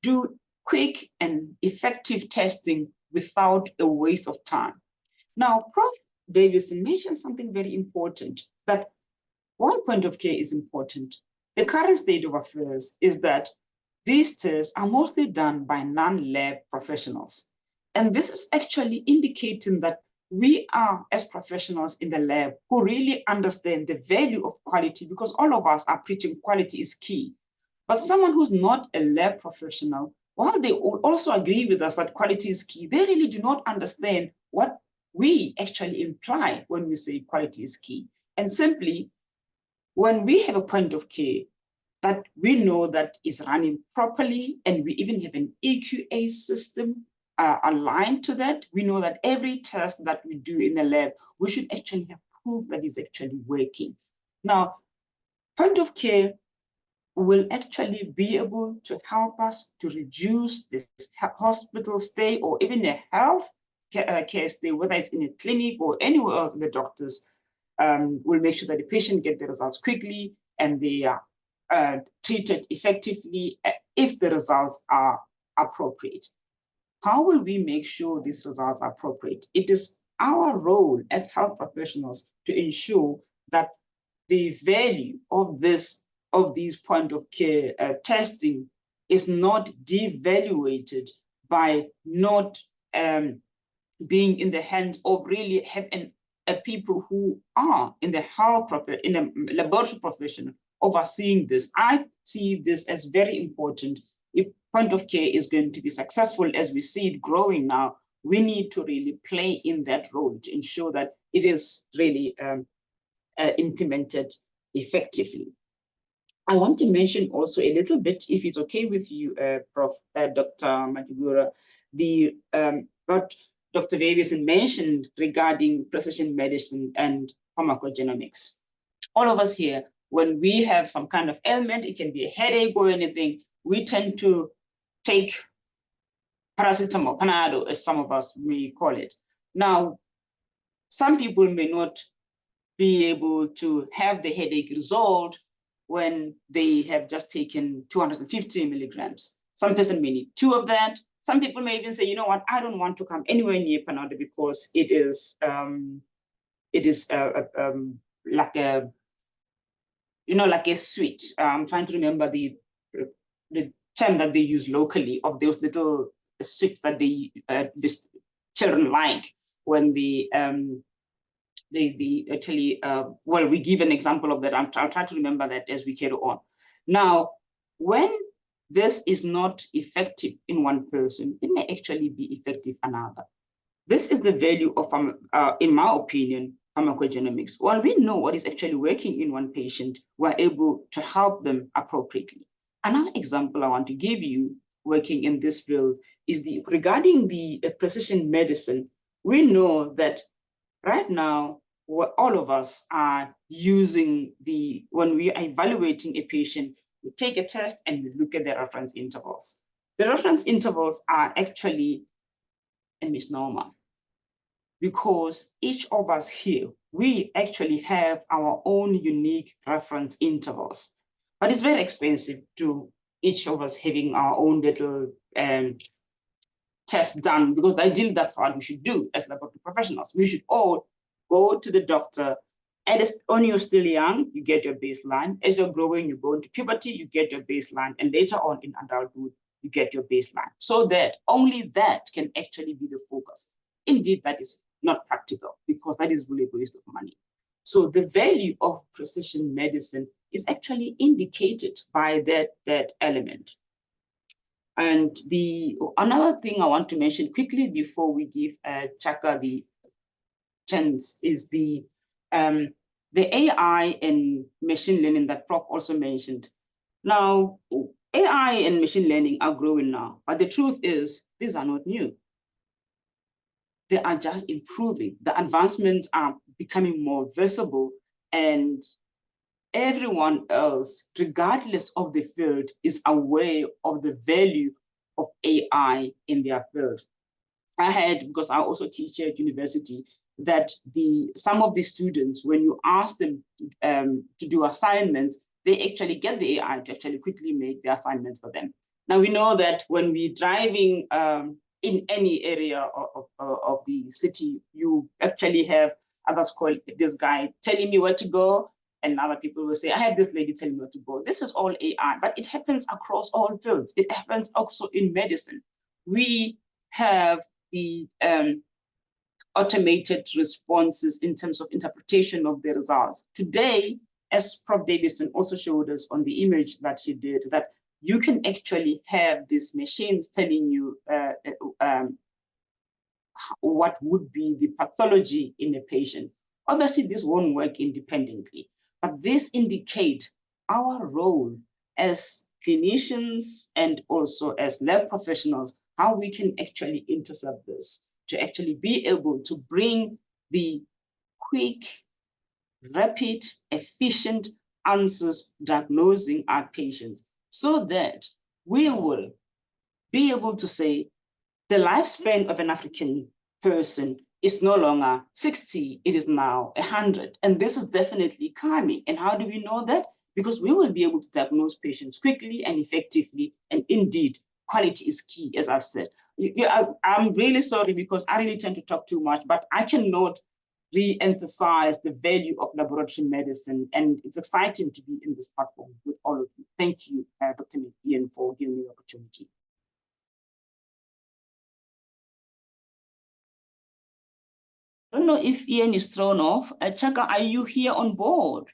do quick and effective testing without a waste of time. Now, Prof. Davison mentioned something very important, that one point of care is important. The current state of affairs is that these tests are mostly done by non-lab professionals. And this is actually indicating that we are, as professionals in the lab, who really understand the value of quality, because all of us are preaching quality is key. But someone who's not a lab professional, while they also agree with us that quality is key, they really do not understand what we actually imply when we say quality is key. And simply, when we have a point of care that we know that is running properly, and we even have an EQA system aligned to that, we know that every test that we do in the lab, we should actually have proof that it's actually working. Now, point of care will actually be able to help us to reduce this hospital stay, or even a health care stay, whether it's in a clinic or anywhere else. The doctors will make sure that the patient get the results quickly and they are treated effectively if the results are appropriate. How will we make sure these results are appropriate? It is our role as health professionals to ensure that the value of these point of care testing is not devaluated by not being in the hands of really having people who are in the health in the laboratory profession overseeing this. I see this as very important. If point of care is going to be successful as we see it growing now, we need to really play in that role to ensure that it is really implemented effectively. I want to mention also a little bit, if it's okay with you, Prof. Dr. Matigura, what Dr. Davison mentioned regarding precision medicine and pharmacogenomics. All of us here, when we have some kind of ailment, it can be a headache or anything, we tend to take paracetamol, Panado, as some of us may call it. Now, some people may not be able to have the headache resolved when they have just taken 250 milligrams. Some person may need 2 of that. Some people may even say, you know what, I don't want to come anywhere near Panado because it is like a, like a sweet. I'm trying to remember the term that they use locally of those little sweets that these children like when they well, we give an example of that. I'll try to remember that as we carry on. Now, when this is not effective in one person, it may actually be effective in another. This is the value of, in my opinion, pharmacogenomics. When we know what is actually working in one patient, we're able to help them appropriately. Another example I want to give you working in this field is regarding the precision medicine. We know that right now, all of us are using when we are evaluating a patient, we take a test and we look at the reference intervals. The reference intervals are actually a misnomer, because each of us here, we actually have our own unique reference intervals, but it's very expensive to each of us having our own little test done, because ideally that's what we should do as laboratory professionals. We should all go to the doctor. When you're still young, you get your baseline. As you're growing, you go into puberty, you get your baseline, and later on in adulthood, you get your baseline. So that only that can actually be the focus. Indeed, that is not practical, because that is really a waste of money. So the value of precision medicine is actually indicated by that element. And another thing I want to mention quickly before we give Chaka the chance is the AI and machine learning that Prof also mentioned. Now, AI and machine learning are growing now, but the truth is these are not new. They are just improving. The advancements are becoming more visible, and everyone else, regardless of the field, is aware of the value of AI in their field. Because I also teach at university, that some of the students, when you ask them to do assignments, they actually get the AI to actually quickly make the assignments for them. Now, we know that when we're driving in any area of the city, you actually have others call this guy telling me where to go, and other people will say, I have this lady telling me where to go. This is all AI, but it happens across all fields. It happens also in medicine. We have the automated responses in terms of interpretation of the results. Today, as Prof. Davison also showed us on the image that she did, that you can actually have these machines telling you what would be the pathology in a patient. Obviously, this won't work independently, but this indicates our role as clinicians and also as lab professionals, how we can actually intercept this to actually be able to bring the quick, rapid, efficient answers diagnosing our patients, so that we will be able to say the lifespan of an African person is no longer 60, it is now 100. And this is definitely coming. And how do we know that? Because we will be able to diagnose patients quickly and effectively. And indeed, quality is key, as I've said. I'm really sorry, because I really tend to talk too much, but I cannot re-emphasize the value of laboratory medicine. And it's exciting to be in this platform with all of you. Thank you, Dr. Ian, for giving me the opportunity. I don't know if Ian is thrown off. Chaka, are you here on board?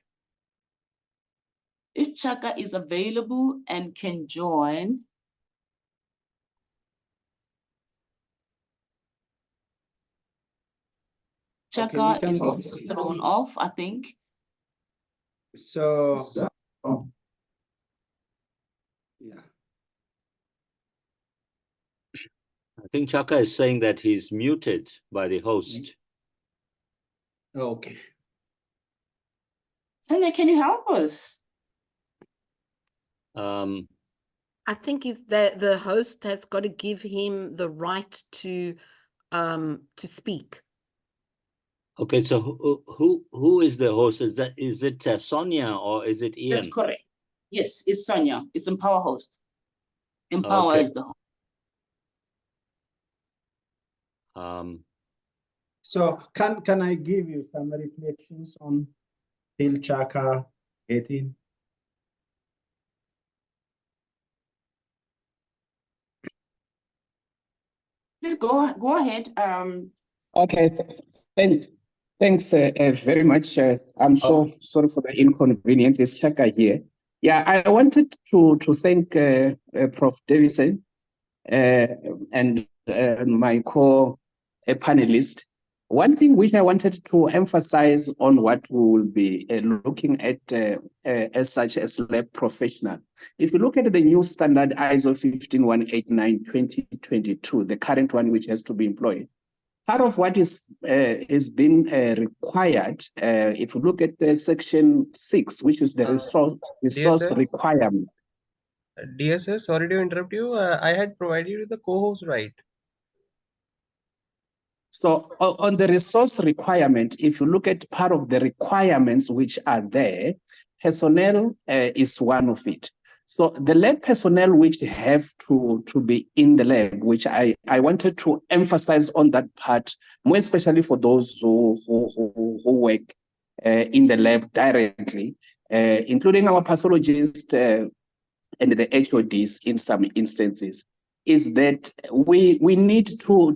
If Chaka is available and can join. Chaka is also thrown off, I think. So yeah. I think Chaka is saying that he's muted by the host. Okay. Sonia, can you help us? I think the host has got to give him the right to speak. Okay, so who is the host? Is it Sonia or is it Ian? That's correct. Yes, it's Sonia. It's Empower host. Empower is the host. So can I give you some reflections on till Chaka 18? Please go ahead. Okay, Thanks very much. I'm so sorry for the inconvenience. It's Shaka here. Yeah, I wanted to thank Prof. Davison and my co-panelist. One thing which I wanted to emphasize on what we will be looking at as such as lab professional. If you look at the new standard ISO 15189-2022, the current one which has to be employed, part of what is been required, if you look at the section 6, which is the resource sir. requirement. Dear sir, sorry to interrupt you. I had provided you the co-host, right? So on the resource requirement, if you look at part of the requirements which are there, personnel is one of it. So the lab personnel which have to be in the lab, which I wanted to emphasize on that part, more especially for those who work in the lab directly, including our pathologists and the HODs in some instances, is that we need to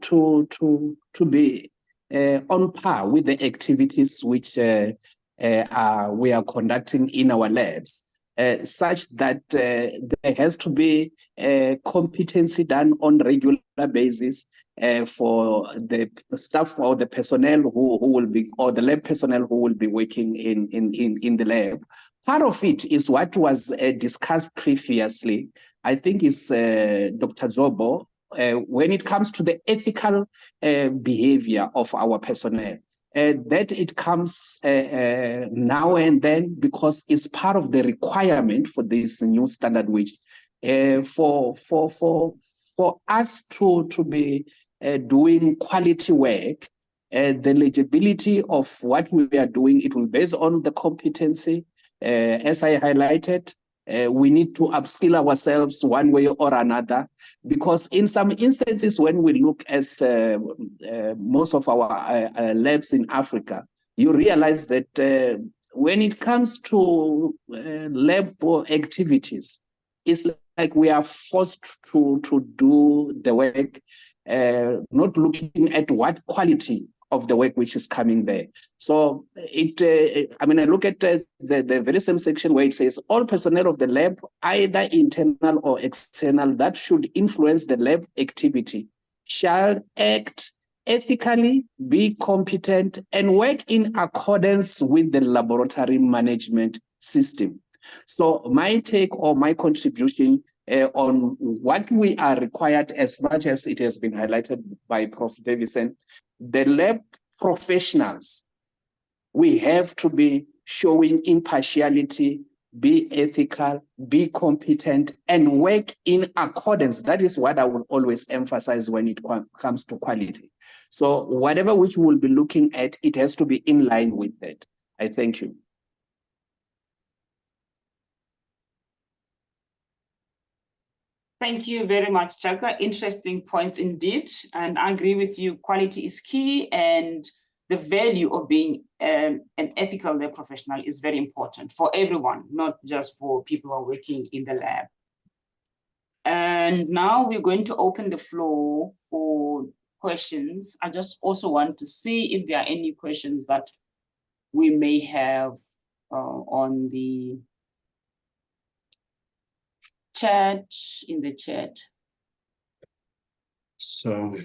be on par with the activities which we are conducting in our labs, such that there has to be competency done on regular basis for the staff or the personnel who will be, or the lab personnel who will be working in the lab. Part of it is what was discussed previously. I think it's Dr. Zobo, when it comes to the ethical behavior of our personnel. That it comes now and then because it's part of the requirement for this new standard, which for us to be doing quality work, the legibility of what we are doing, it will be based on the competency. As I highlighted, we need to upskill ourselves one way or another, because in some instances, when we look at most of our labs in Africa, you realize that when it comes to lab activities, it's like we are forced to do the work, not looking at what quality of the work which is coming there. So I mean, I look at the very same section where it says all personnel of the lab, either internal or external, that should influence the lab activity, shall act ethically, be competent, and work in accordance with the laboratory management system. So my take or my contribution on what we are required, as much as it has been highlighted by Prof. Davison, the lab professionals, we have to be showing impartiality, be ethical, be competent, and work in accordance. That is what I will always emphasize when it comes to quality. So whatever which we'll be looking at, it has to be in line with that. I thank you. Thank you very much, Chaka. Interesting points indeed. And I agree with you, quality is key, and the value of being an ethical lab professional is very important for everyone, not just for people who are working in the lab. And now we're going to open the floor for questions. I just also want to see if there are any questions that we may have on the chat, in the chat. So,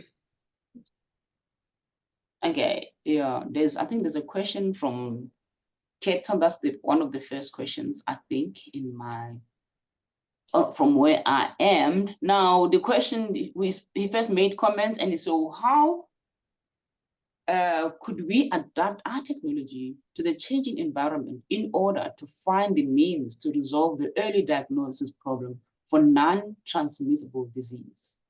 okay, yeah, I think there's a question from Ketan. That's one of the first questions, I think, in my, from where I am. Now, the question, he first made comments, and so how could we adapt our technology to the changing environment in order to find the means to resolve the early diagnosis problem for non-transmissible disease?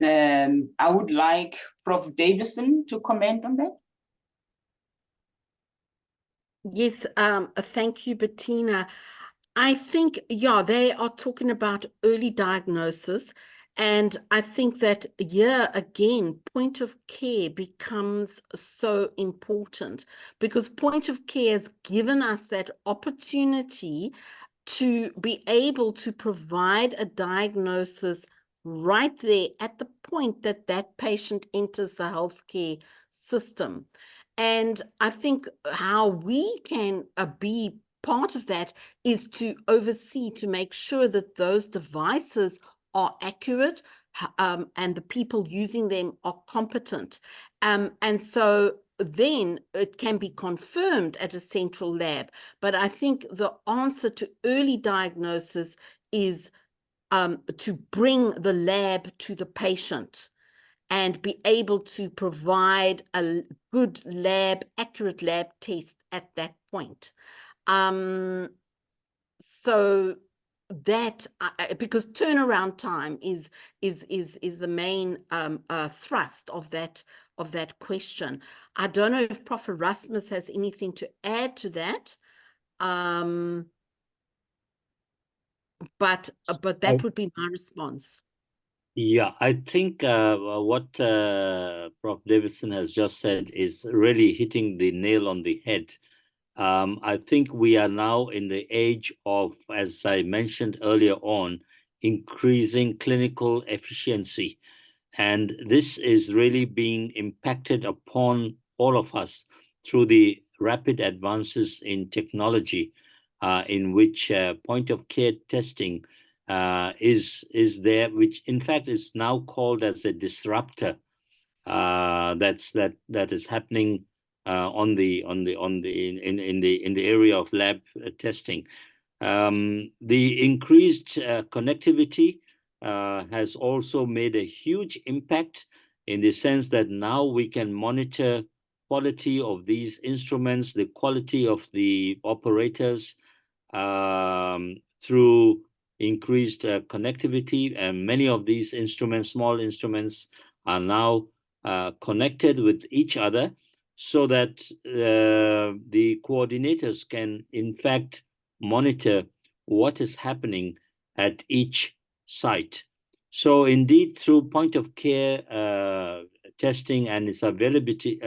I would like Prof. Davison to comment on that. Yes, thank you, Bettina. I think, yeah, they are talking about early diagnosis. And I think that here again, point of care becomes so important, because point of care has given us that opportunity to be able to provide a diagnosis right there at the point that that patient enters the healthcare system. And I think how we can be part of that is to oversee, to make sure that those devices are accurate, and the people using them are competent. And so then it can be confirmed at a central lab. But I think the answer to early diagnosis is to bring the lab to the patient and be able to provide a good lab, accurate lab test at that point. So that because turnaround time is the main thrust of that question. I don't know if Prof. Erasmus has anything to add to that. But that would be my response. Yeah, I think what Prof. Davidson has just said is really hitting the nail on the head. I think we are now in the age of, as I mentioned earlier on, increasing clinical efficiency. And this is really being impacted upon all of us through the rapid advances in technology, in which point of care testing is there, which in fact is now called as a disruptor. That is happening in the area of lab testing. The increased connectivity has also made a huge impact in the sense that now we can monitor quality of these instruments, the quality of the operators, through increased connectivity. And many of these instruments, small instruments, are now connected with each other so that the coordinators can, in fact, monitor what is happening at each site. So indeed, through point of care testing and its availability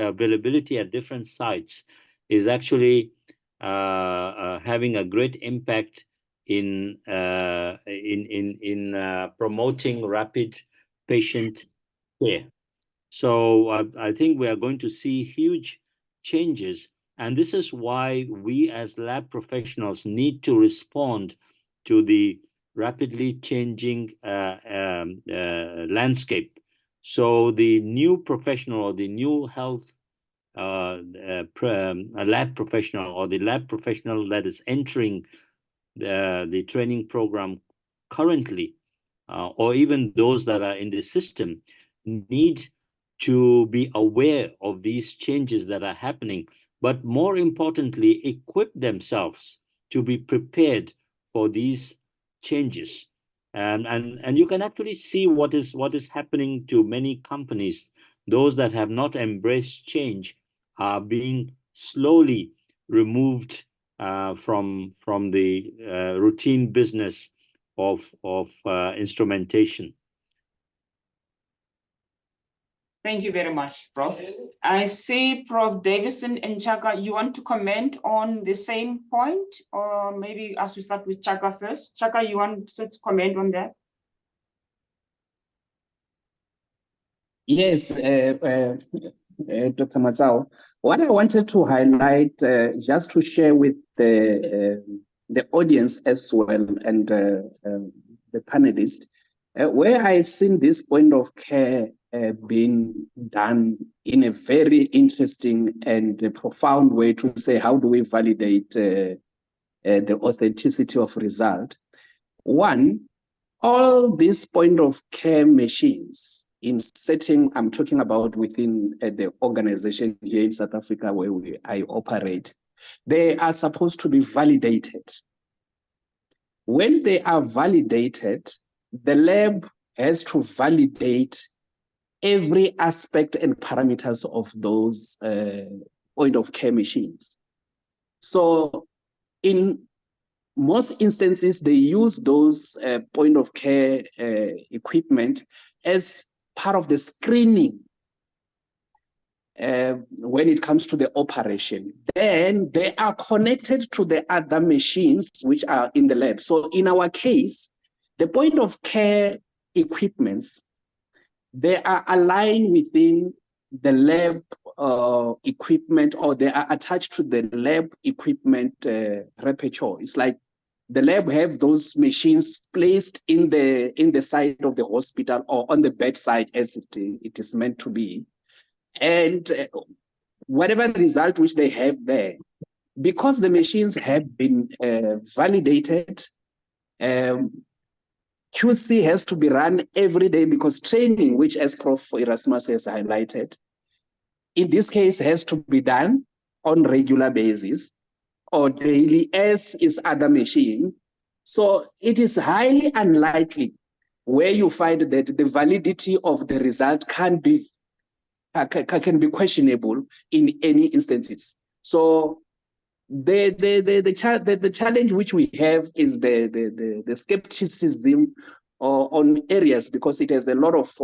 at different sites is actually having a great impact in promoting rapid patient care. So I think we are going to see huge changes, and this is why we as lab professionals need to respond to the rapidly changing landscape. So the new professional or the new health a lab professional or the lab professional that is entering the training program currently, or even those that are in the system, need to be aware of these changes that are happening, but more importantly, equip themselves to be prepared for these changes. And you can actually see what is happening to many companies. Those that have not embraced change are being slowly removed from the routine business of instrumentation. Thank you very much, Prof. I see Prof. Davison and Chaka, you want to comment on the same point, or maybe as we start with Chaka first. Chaka, you want to comment on that? Yes, Dr. Matsao, what I wanted to highlight, just to share with the audience as well and the panelists, where I've seen this point of care being done in a very interesting and profound way to say, how do we validate the authenticity of result? One, all these point of care machines in setting, I'm talking about within the organization here in South Africa where I operate, they are supposed to be validated. When they are validated, the lab has to validate every aspect and parameters of those point of care machines. So in most instances, they use those point of care equipment as part of the screening when it comes to the operation. Then they are connected to the other machines which are in the lab. So in our case, the point of care equipments, they are aligned within the lab equipment, or they are attached to the lab equipment repertoire. It's like the lab have those machines placed in the side of the hospital or on the bedside as it is meant to be. And whatever result which they have there, because the machines have been validated, QC has to be run every day, because training, which as Prof. Erasmus has highlighted, in this case has to be done on regular basis or daily, as is other machine. So it is highly unlikely where you find that the validity of the result can be questionable in any instances. So the challenge which we have is the skepticism on areas, because it has a lot of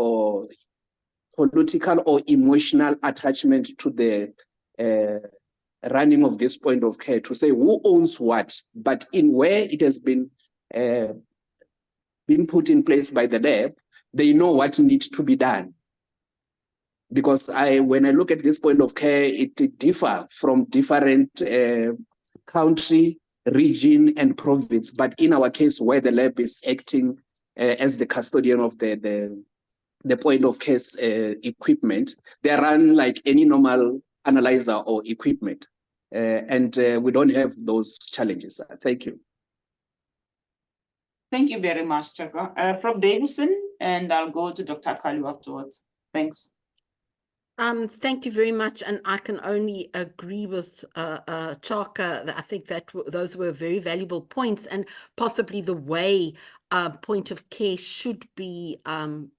political or emotional attachment to the running of this point of care, to say who owns what. But in where it has been put in place by the lab, they know what needs to be done. Because when I look at this point of care, it differs from different country, region, and province. But in our case, where the lab is acting as the custodian of the point of case equipment, they run like any normal analyzer or equipment. And we don't have those challenges. Thank you. Thank you very much, Chaka. Prof. Davison, and I'll go to Dr. Kalu afterwards. Thanks. Thank you very much, and I can only agree with Chaka. I think that those were very valuable points, and possibly the way point of care should be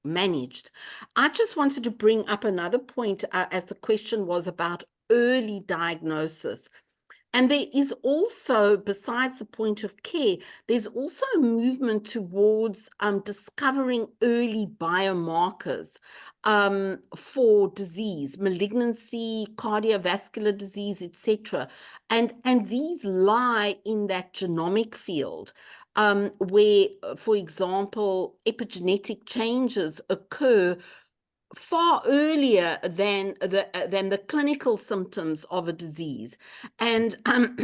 managed. I just wanted to bring up another point, as the question was about early diagnosis. And there is also, besides the point of care, there's also a movement towards discovering early biomarkers for disease, malignancy, cardiovascular disease, etc. And these lie in that genomic field, where, for example, epigenetic changes occur far earlier than the clinical symptoms of a disease. And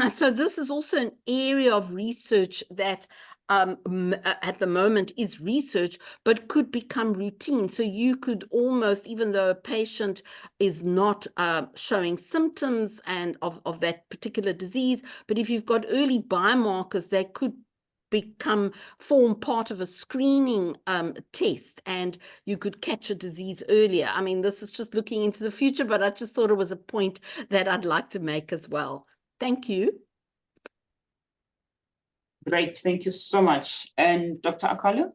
so this is also an area of research that at the moment is research, but could become routine. So you could almost, even though a patient is not showing symptoms and of that particular disease, but if you've got early biomarkers, they could form part of a screening test, and you could catch a disease earlier. I mean, this is just looking into the future, but I just thought it was a point that I'd like to make as well. Thank you. Great, thank you so much. And Dr. Akalu?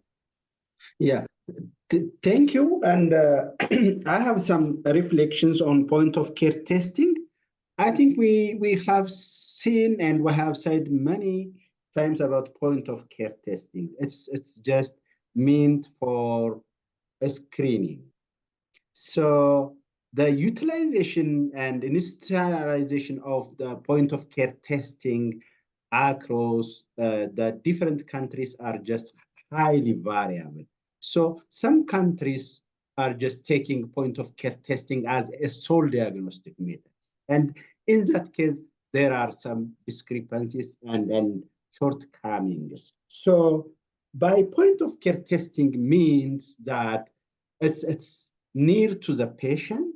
Yeah, thank you. And I have some reflections on point of care testing. I think we have seen and we have said many times about point of care testing. It's just meant for a screening. So the utilization and institutionalization of the point of care testing across the different countries are just highly variable. So some countries are just taking point of care testing as a sole diagnostic method. And in that case, there are some discrepancies and shortcomings. So by point of care testing means that it's near to the patient,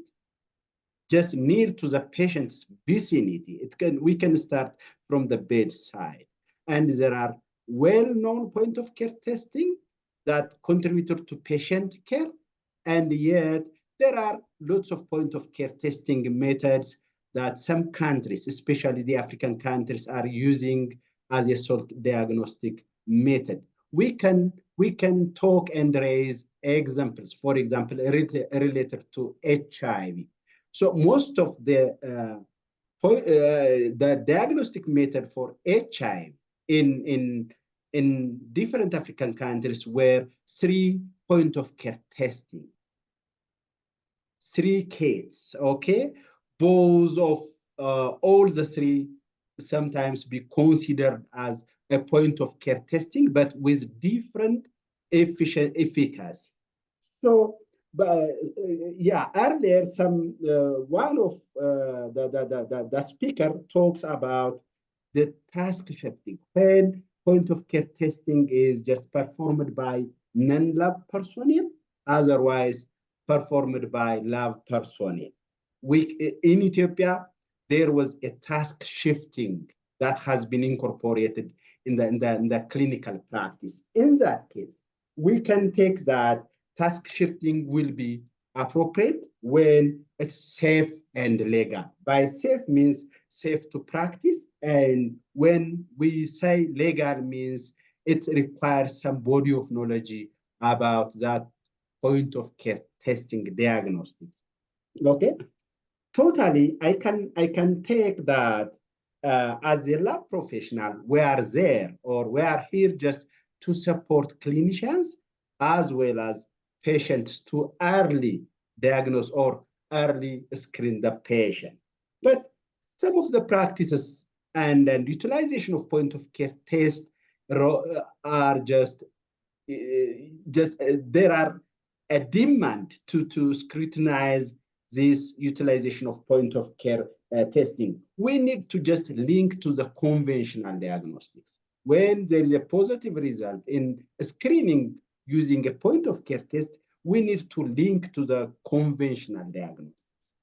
just near to the patient's vicinity. We can start from the bedside. And there are well-known point of care testing that contribute to patient care. And yet there are lots of point of care testing methods that some countries, especially the African countries, are using as a sole diagnostic method. We can talk and raise examples, for example, related to HIV. So most of the diagnostic method for HIV in different African countries were 3 point of care testing, 3 kits, okay? Both of all the 3 sometimes be considered as a point of care testing, but with different efficacy. So, but yeah, earlier one of the speaker talks about the task shifting when point of care testing is just performed by non-lab personnel, otherwise performed by lab personnel. In Ethiopia, there was a task shifting that has been incorporated in the clinical practice. In that case, we can take that task shifting will be appropriate when it's safe and legal. By safe means safe to practice, and when we say legal means it requires some body of knowledge about that point of care testing diagnostics. Okay, totally, I can take that as a lab professional, we are there or we are here just to support clinicians as well as patients to early diagnose or early screen the patient. But some of the practices and utilization of point of care tests are just there are a demand to scrutinize this utilization of point of care testing. We need to just link to the conventional diagnostics. When there is a positive result in screening using a point of care test, we need to link to the conventional diagnostics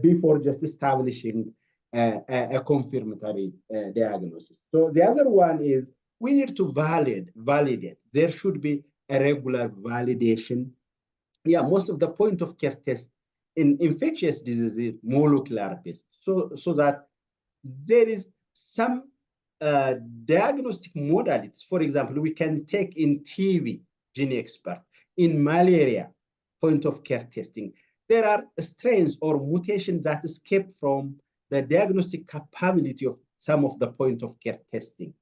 before just establishing a confirmatory diagnosis. So the other one is we need to validate. There should be a regular validation. Yeah, most of the point of care tests in infectious diseases molecular based, so that there is some diagnostic modalities. For example, we can take in TB gene expert, in malaria point of care testing. There are strains or mutations that escape from the diagnostic capability of some of the point of care testing.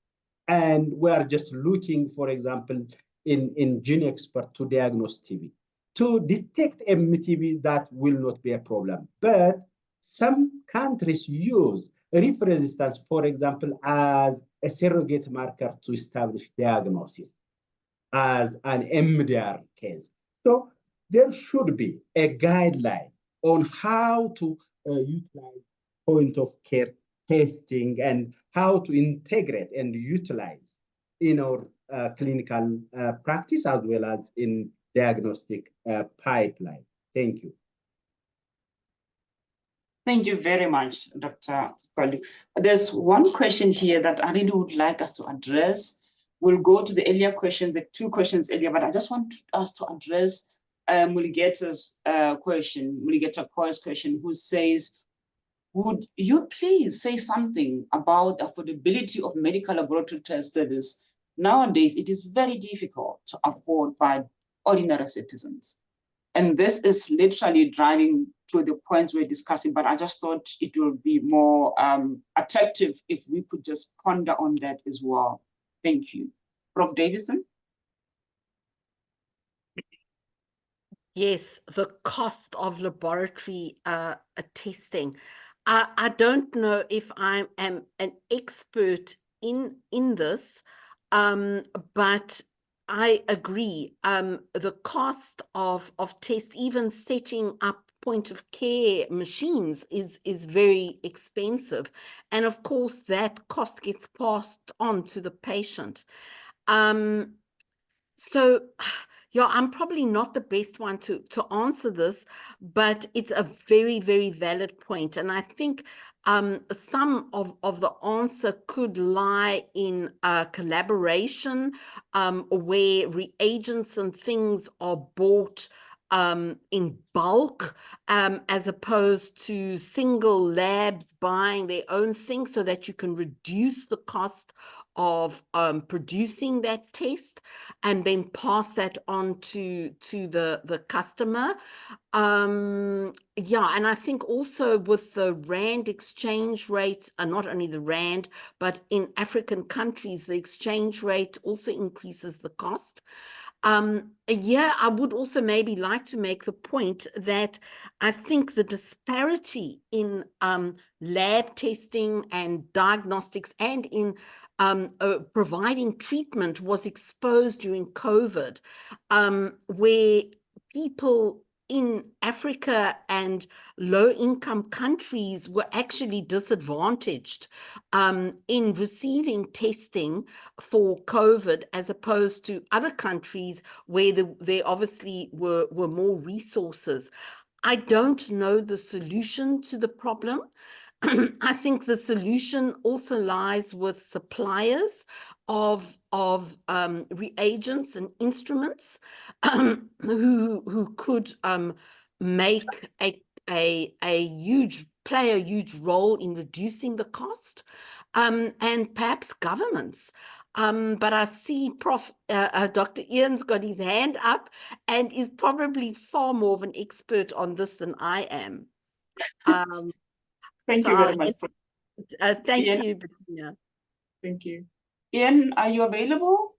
And we are just looking, for example, in gene expert to diagnose TB. To detect MTB, that will not be a problem. But some countries use RIF resistance, for example, as a surrogate marker to establish diagnosis as an MDR case. So there should be a guideline on how to utilize point of care testing and how to integrate and utilize in our clinical practice as well as in diagnostic pipeline. Thank you. Thank you very much, Dr. Kwali. There's one question here that I really would like us to address. We'll go to the earlier questions, the two questions earlier, but I just want us to address Muligeta's question, Muligeta Koi's question, who says, would you please say something about the affordability of medical laboratory test service? Nowadays, it is very difficult to afford by ordinary citizens. And this is literally driving to the points we're discussing, but I just thought it would be more attractive if we could just ponder on that as well. Thank you. Prof. Davison? Yes, the cost of laboratory testing. I don't know if I am an expert in this, but I agree. The cost of tests, even setting up point of care machines is very expensive. And of course, that cost gets passed on to the patient. So, yeah, I'm probably not the best one to answer this, but it's a very, very valid point. And I think some of the answer could lie in collaboration, where reagents and things are bought in bulk, as opposed to single labs buying their own things, so that you can reduce the cost of producing that test and then pass that on to the customer. Yeah, and I think also with the Rand exchange rate, not only the Rand, but in African countries, the exchange rate also increases the cost. Yeah, I would also maybe like to make the point that I think the disparity in lab testing and diagnostics and in providing treatment was exposed during COVID, where people in Africa and low-income countries were actually disadvantaged in receiving testing for COVID, as opposed to other countries where there obviously were more resources. I don't know the solution to the problem. I think the solution also lies with suppliers of reagents and instruments who could make play a huge role in reducing the cost, and perhaps governments. But I see Dr. Ian's got his hand up and is probably far more of an expert on this than I am. Thank you very much. Thank Ian? you, Bettina. Thank you. Ian, are you available?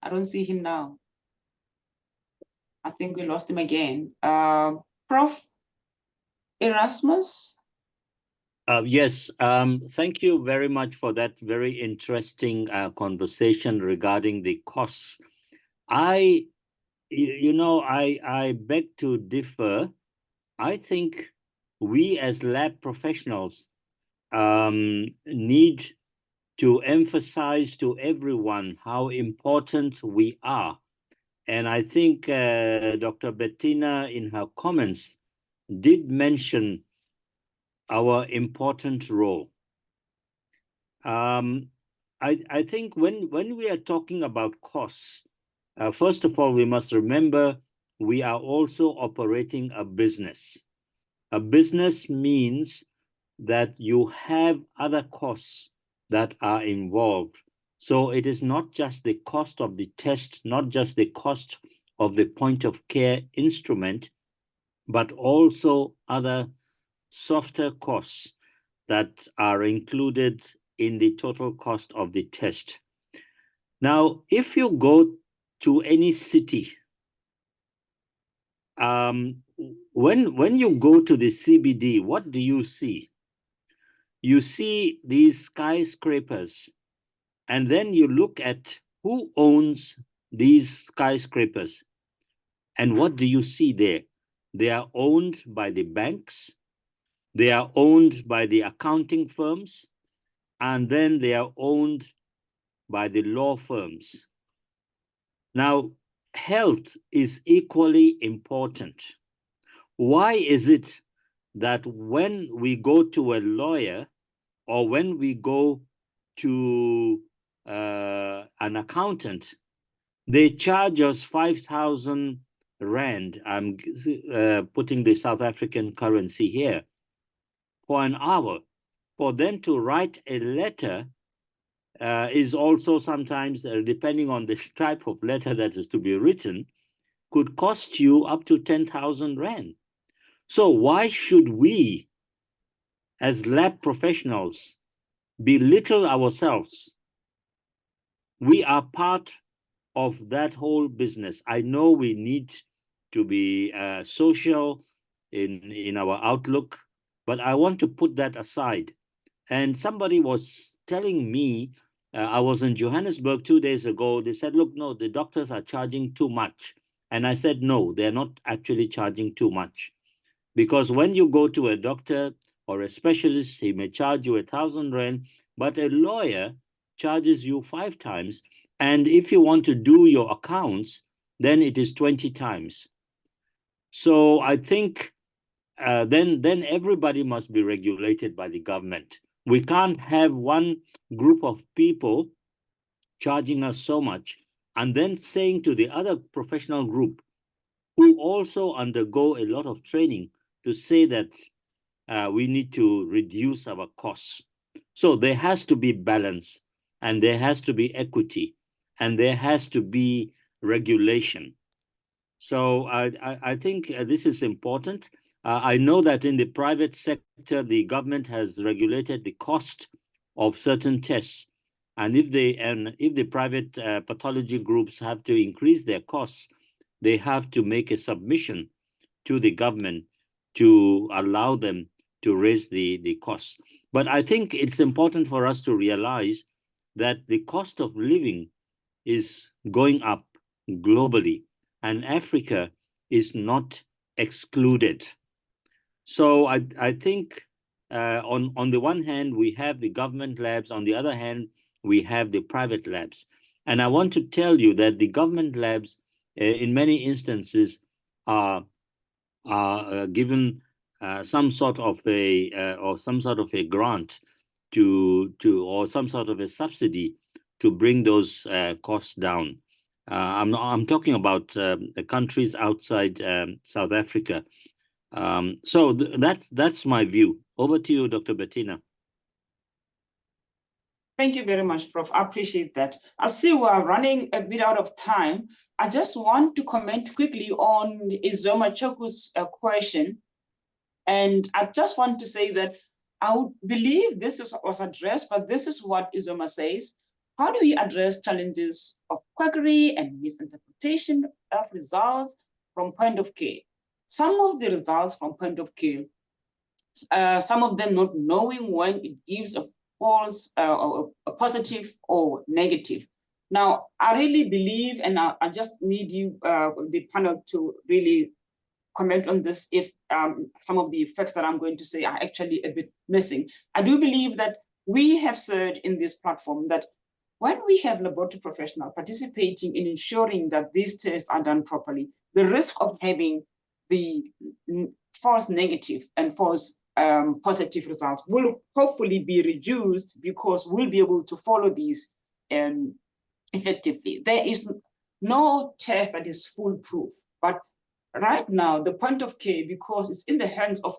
I don't see him now. I think we lost him again. Prof. Erasmus? Yes, thank you very much for that very interesting conversation regarding the costs. I beg to differ. I think we as lab professionals need to emphasize to everyone how important we are. And I think Dr. Bettina, in her comments, did mention our important role. I think when we are talking about costs, first of all, we must remember we are also operating a business. A business means that you have other costs that are involved. So it is not just the cost of the test, not just the cost of the point of care instrument, but also other softer costs that are included in the total cost of the test. Now, if you go to any city, when you go to the CBD, what do you see? You see these skyscrapers, and then you look at who owns these skyscrapers. And what do you see there? They are owned by the banks, they are owned by the accounting firms, and then they are owned by the law firms. Now, health is equally important. Why is it that when we go to a lawyer or when we go to an accountant, they charge us 5,000 Rand, I'm putting the South African currency here, for an hour? For them to write a letter is also sometimes, depending on the type of letter that is to be written, could cost you up to 10,000 Rand. So why should we, as lab professionals, belittle ourselves? We are part of that whole business. I know we need to be social in our outlook, but I want to put that aside. And somebody was telling me, I was in Johannesburg 2 days ago, they said, look, no, the doctors are charging too much. And I said, no, they're not actually charging too much. Because when you go to a doctor or a specialist, he may charge you 1,000 Rand, but a lawyer charges you 5 times. And if you want to do your accounts, then it is 20 times. So I think then everybody must be regulated by the government. We can't have one group of people charging us so much and then saying to the other professional group who also undergo a lot of training to say that we need to reduce our costs. So there has to be balance, and there has to be equity, and there has to be regulation. So I think this is important. I know that in the private sector, the government has regulated the cost of certain tests. And if the private pathology groups have to increase their costs, they have to make a submission to the government to allow them raise the costs. But I think it's important for us to realize that the cost of living is going up globally, and Africa is not excluded. So I think on the one hand, we have the government labs. On the other hand, we have the private labs. And I want to tell you that the government labs, in many instances, are given some sort of a grant or some sort of a subsidy to bring those costs down. I'm talking about the countries outside South Africa. So that's my view. Over to you, Dr. Bettina. Thank you very much, Prof. I appreciate that. I see we are running a bit out of time. I just want to comment quickly on Izoma Choku's question. And I just want to say that I would believe this was addressed, but this is what Izoma says. How do we address challenges of quackery and misinterpretation of results from point of care? Some of the results from point of care, some of them not knowing when it gives a false, a positive or negative. Now, I really believe, and I just need you, the panel, to really comment on this if some of the effects that I'm going to say are actually a bit missing. I do believe that we have said in this platform that when we have laboratory professionals participating in ensuring that these tests are done properly, the risk of having the false negative and false positive results will hopefully be reduced, because we'll be able to follow these effectively. There is no test that is foolproof, but right now, the point of care, because it's in the hands of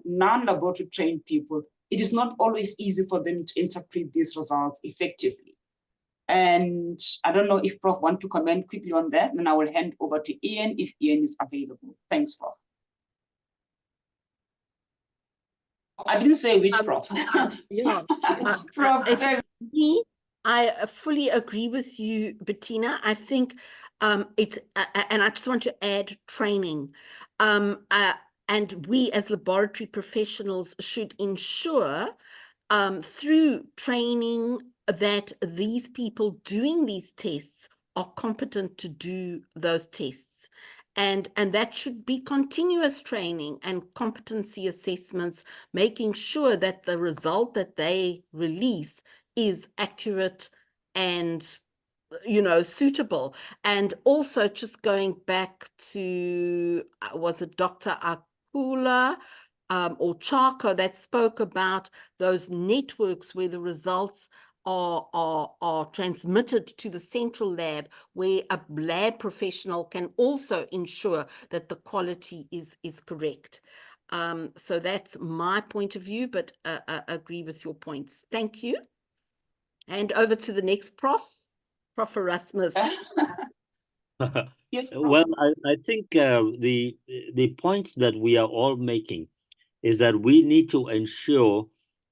non-laboratory trained people, it is not always easy for them to interpret these results effectively. And I don't know if Prof want to comment quickly on that, then I will hand over to Ian if Ian is available. Thanks, Prof. I didn't say which Prof. Yeah. Prof. I fully agree with you, Bettina. I think it's, and I just want to add training. And we as laboratory professionals should ensure through training that these people doing these tests are competent to do those tests. And that should be continuous training and competency assessments, making sure that the result that they release is accurate and, you know, suitable. And also just going back to, was it Dr. Akula or Chako that spoke about those networks where the results are transmitted to the central lab, where a lab professional can also ensure that the quality is correct. So that's my point of view, but I agree with your points. Thank you. And over to the next Prof Erasmus. Yes, Prof. Well, I think the point that we are all making is that we need to ensure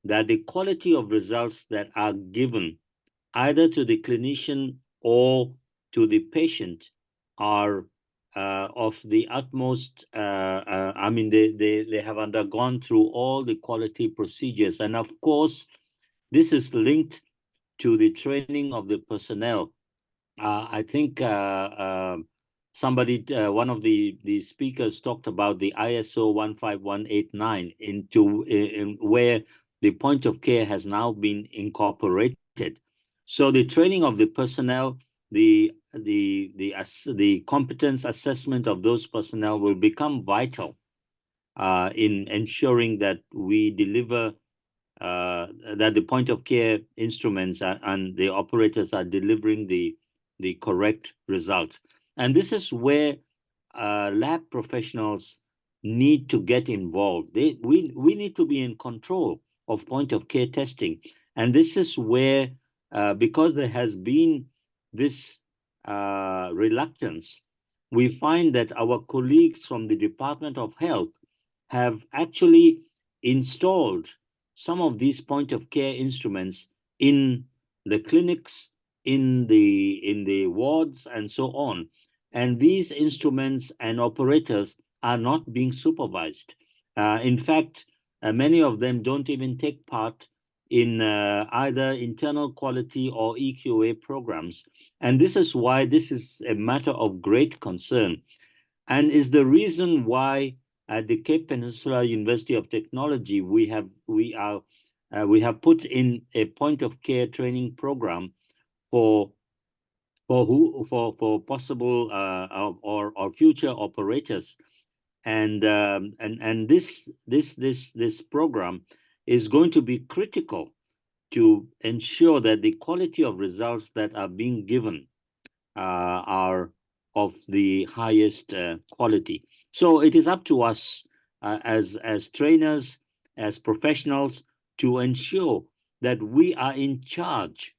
that the quality of results that are given either to the clinician or to the patient are of the utmost, I mean, they have undergone through all the quality procedures. And of course, this is linked to the training of the personnel. I think somebody, one of the speakers talked about the ISO 15189 in where the point of care has now been incorporated. So the training of the personnel, the competence assessment of those personnel will become vital in ensuring that we deliver, that the point of care instruments and the operators are delivering the correct result. And this is where lab professionals need to get involved. We need to be in control of point of care testing. And this is where, because there has been this reluctance, we find that our colleagues from the Department of Health have actually installed some of these point of care instruments in the clinics, in the wards, and so on. And these instruments and operators are not being supervised. In fact, many of them don't even take part in either internal quality or EQA programs. And this is why this is a matter of great concern, and is the reason why at the Cape Peninsula University of Technology we have put in a point of care training program for possible or future operators, and this program is going to be critical to ensure that the quality of results that are being given are of the highest quality. So it is up to us as trainers, as professionals, to ensure that we are in charge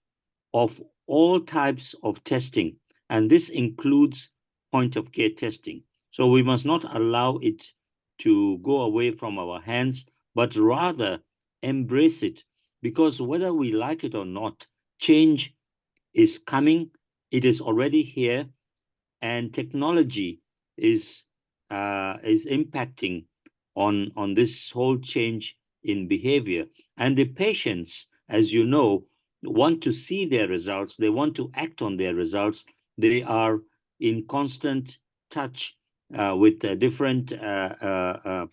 of all types of testing, and this includes point of care testing. So we must not allow it to go away from our hands, but rather embrace it, because whether we like it or not, change is coming. It is already here, and technology is impacting on this whole change in behavior. And the patients, as you know, want to see their results. They want to act on their results. They are in constant touch with different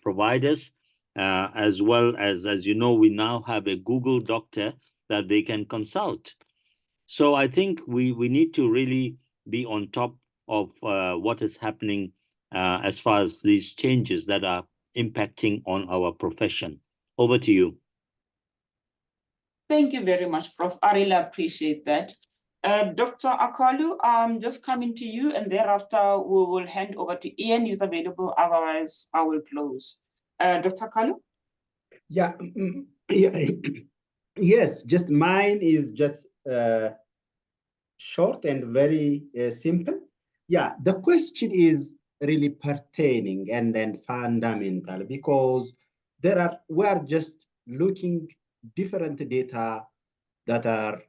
providers, as well as you know, we now have a Google doctor that they can consult. So I think we need to really be on top of what is happening as far as these changes that are impacting on our profession. Over to you. Thank you very much, Prof. I really appreciate that. Dr. Akalu, I'm just coming to you, and thereafter we will hand over to Ian, who's available. Otherwise, I will close. Dr. Akalu? Yeah, yeah. Yes, just mine is just short and very simple. Yeah, the question is really pertaining and fundamental, because we are just looking different data that are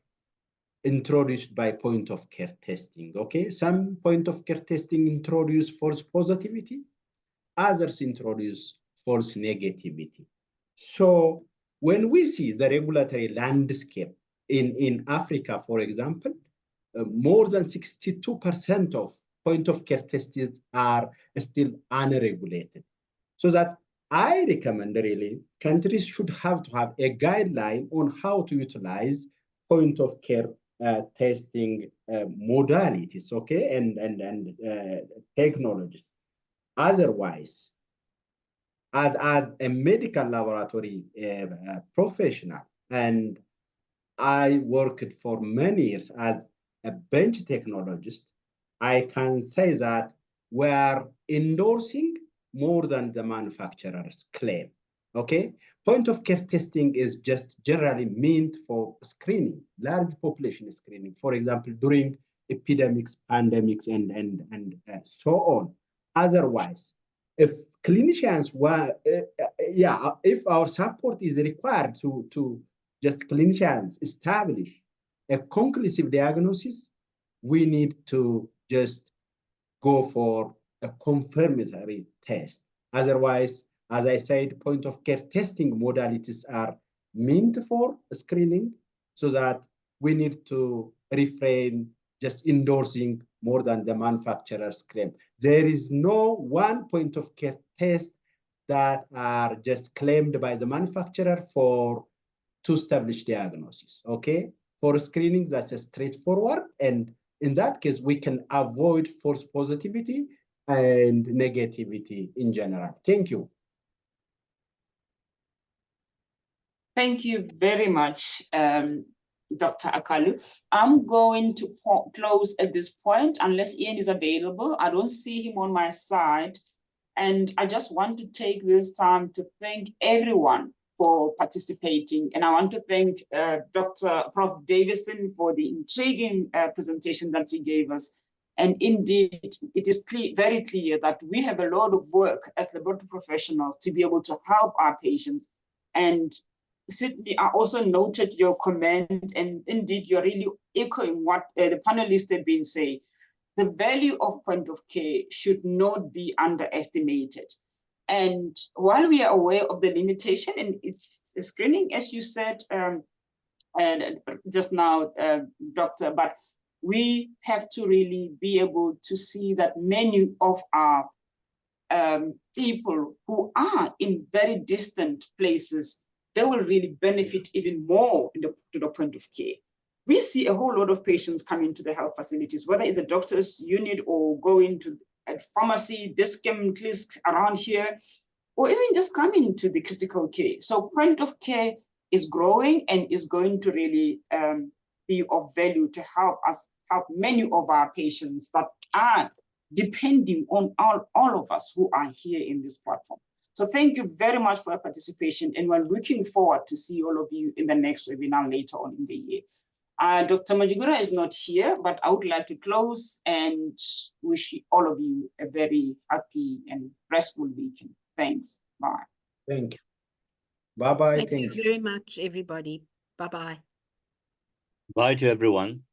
introduced by point of care testing. Okay, some point of care testing introduce false positivity, others introduce false negativity. So when we see the regulatory landscape in Africa, for example, more than 62% of point of care tests are still unregulated. So that I recommend really countries should have to have a guideline on how to utilize point of care testing modalities, okay, and technologies. Otherwise, as a medical laboratory professional, and I worked for many years as a bench technologist, I can say that we are endorsing more than the manufacturer's claim. Okay, point of care testing is just generally meant for screening, large population screening, for example, during epidemics, pandemics, and so on. Otherwise, if clinicians were, if our support is required to just clinicians establish a conclusive diagnosis, we need to just go for a confirmatory test. Otherwise, as I said, point of care testing modalities are meant for screening, so that we need to refrain just endorsing more than the manufacturer's claim. There is no one point of care test that are just claimed by the manufacturer to establish diagnosis, okay? For screening, that's a straightforward, and in that case, we can avoid false positivity and negativity in general. Thank you. Thank you very much, Dr. Akalu. I'm going to close at this point, unless Ian is available. I don't see him on my side. And I just want to take this time to thank everyone for participating. And I want to thank Prof. Davison for the intriguing presentation that he gave us. And indeed, it is very clear that we have a lot of work as laboratory professionals to be able to help our patients. And certainly, I also noted your comment, and indeed, you're really echoing what the panelists have been saying. The value of point of care should not be underestimated. And while we are aware of the limitation and it's screening, as you said, and just now, Doctor, but we have to really be able to see that many of our people who are in very distant places, they will really benefit even more to the point of care. We see a whole lot of patients coming to the health facilities, whether it's a doctor's unit or going to a pharmacy, discount clinics around here, or even just coming to the critical care. So point of care is growing and is going to really be of value to help many of our patients that are depending on all of us who are here in this platform. So thank you very much for your participation, and we're looking forward to see all of you in the next webinar later on in the year. Dr. Majigura is not here, but I would like to close and wish all of you a very happy and restful weekend. Thanks. Bye. Thank you. Bye-bye. Thank you very much, everybody. Bye-bye. Bye to everyone.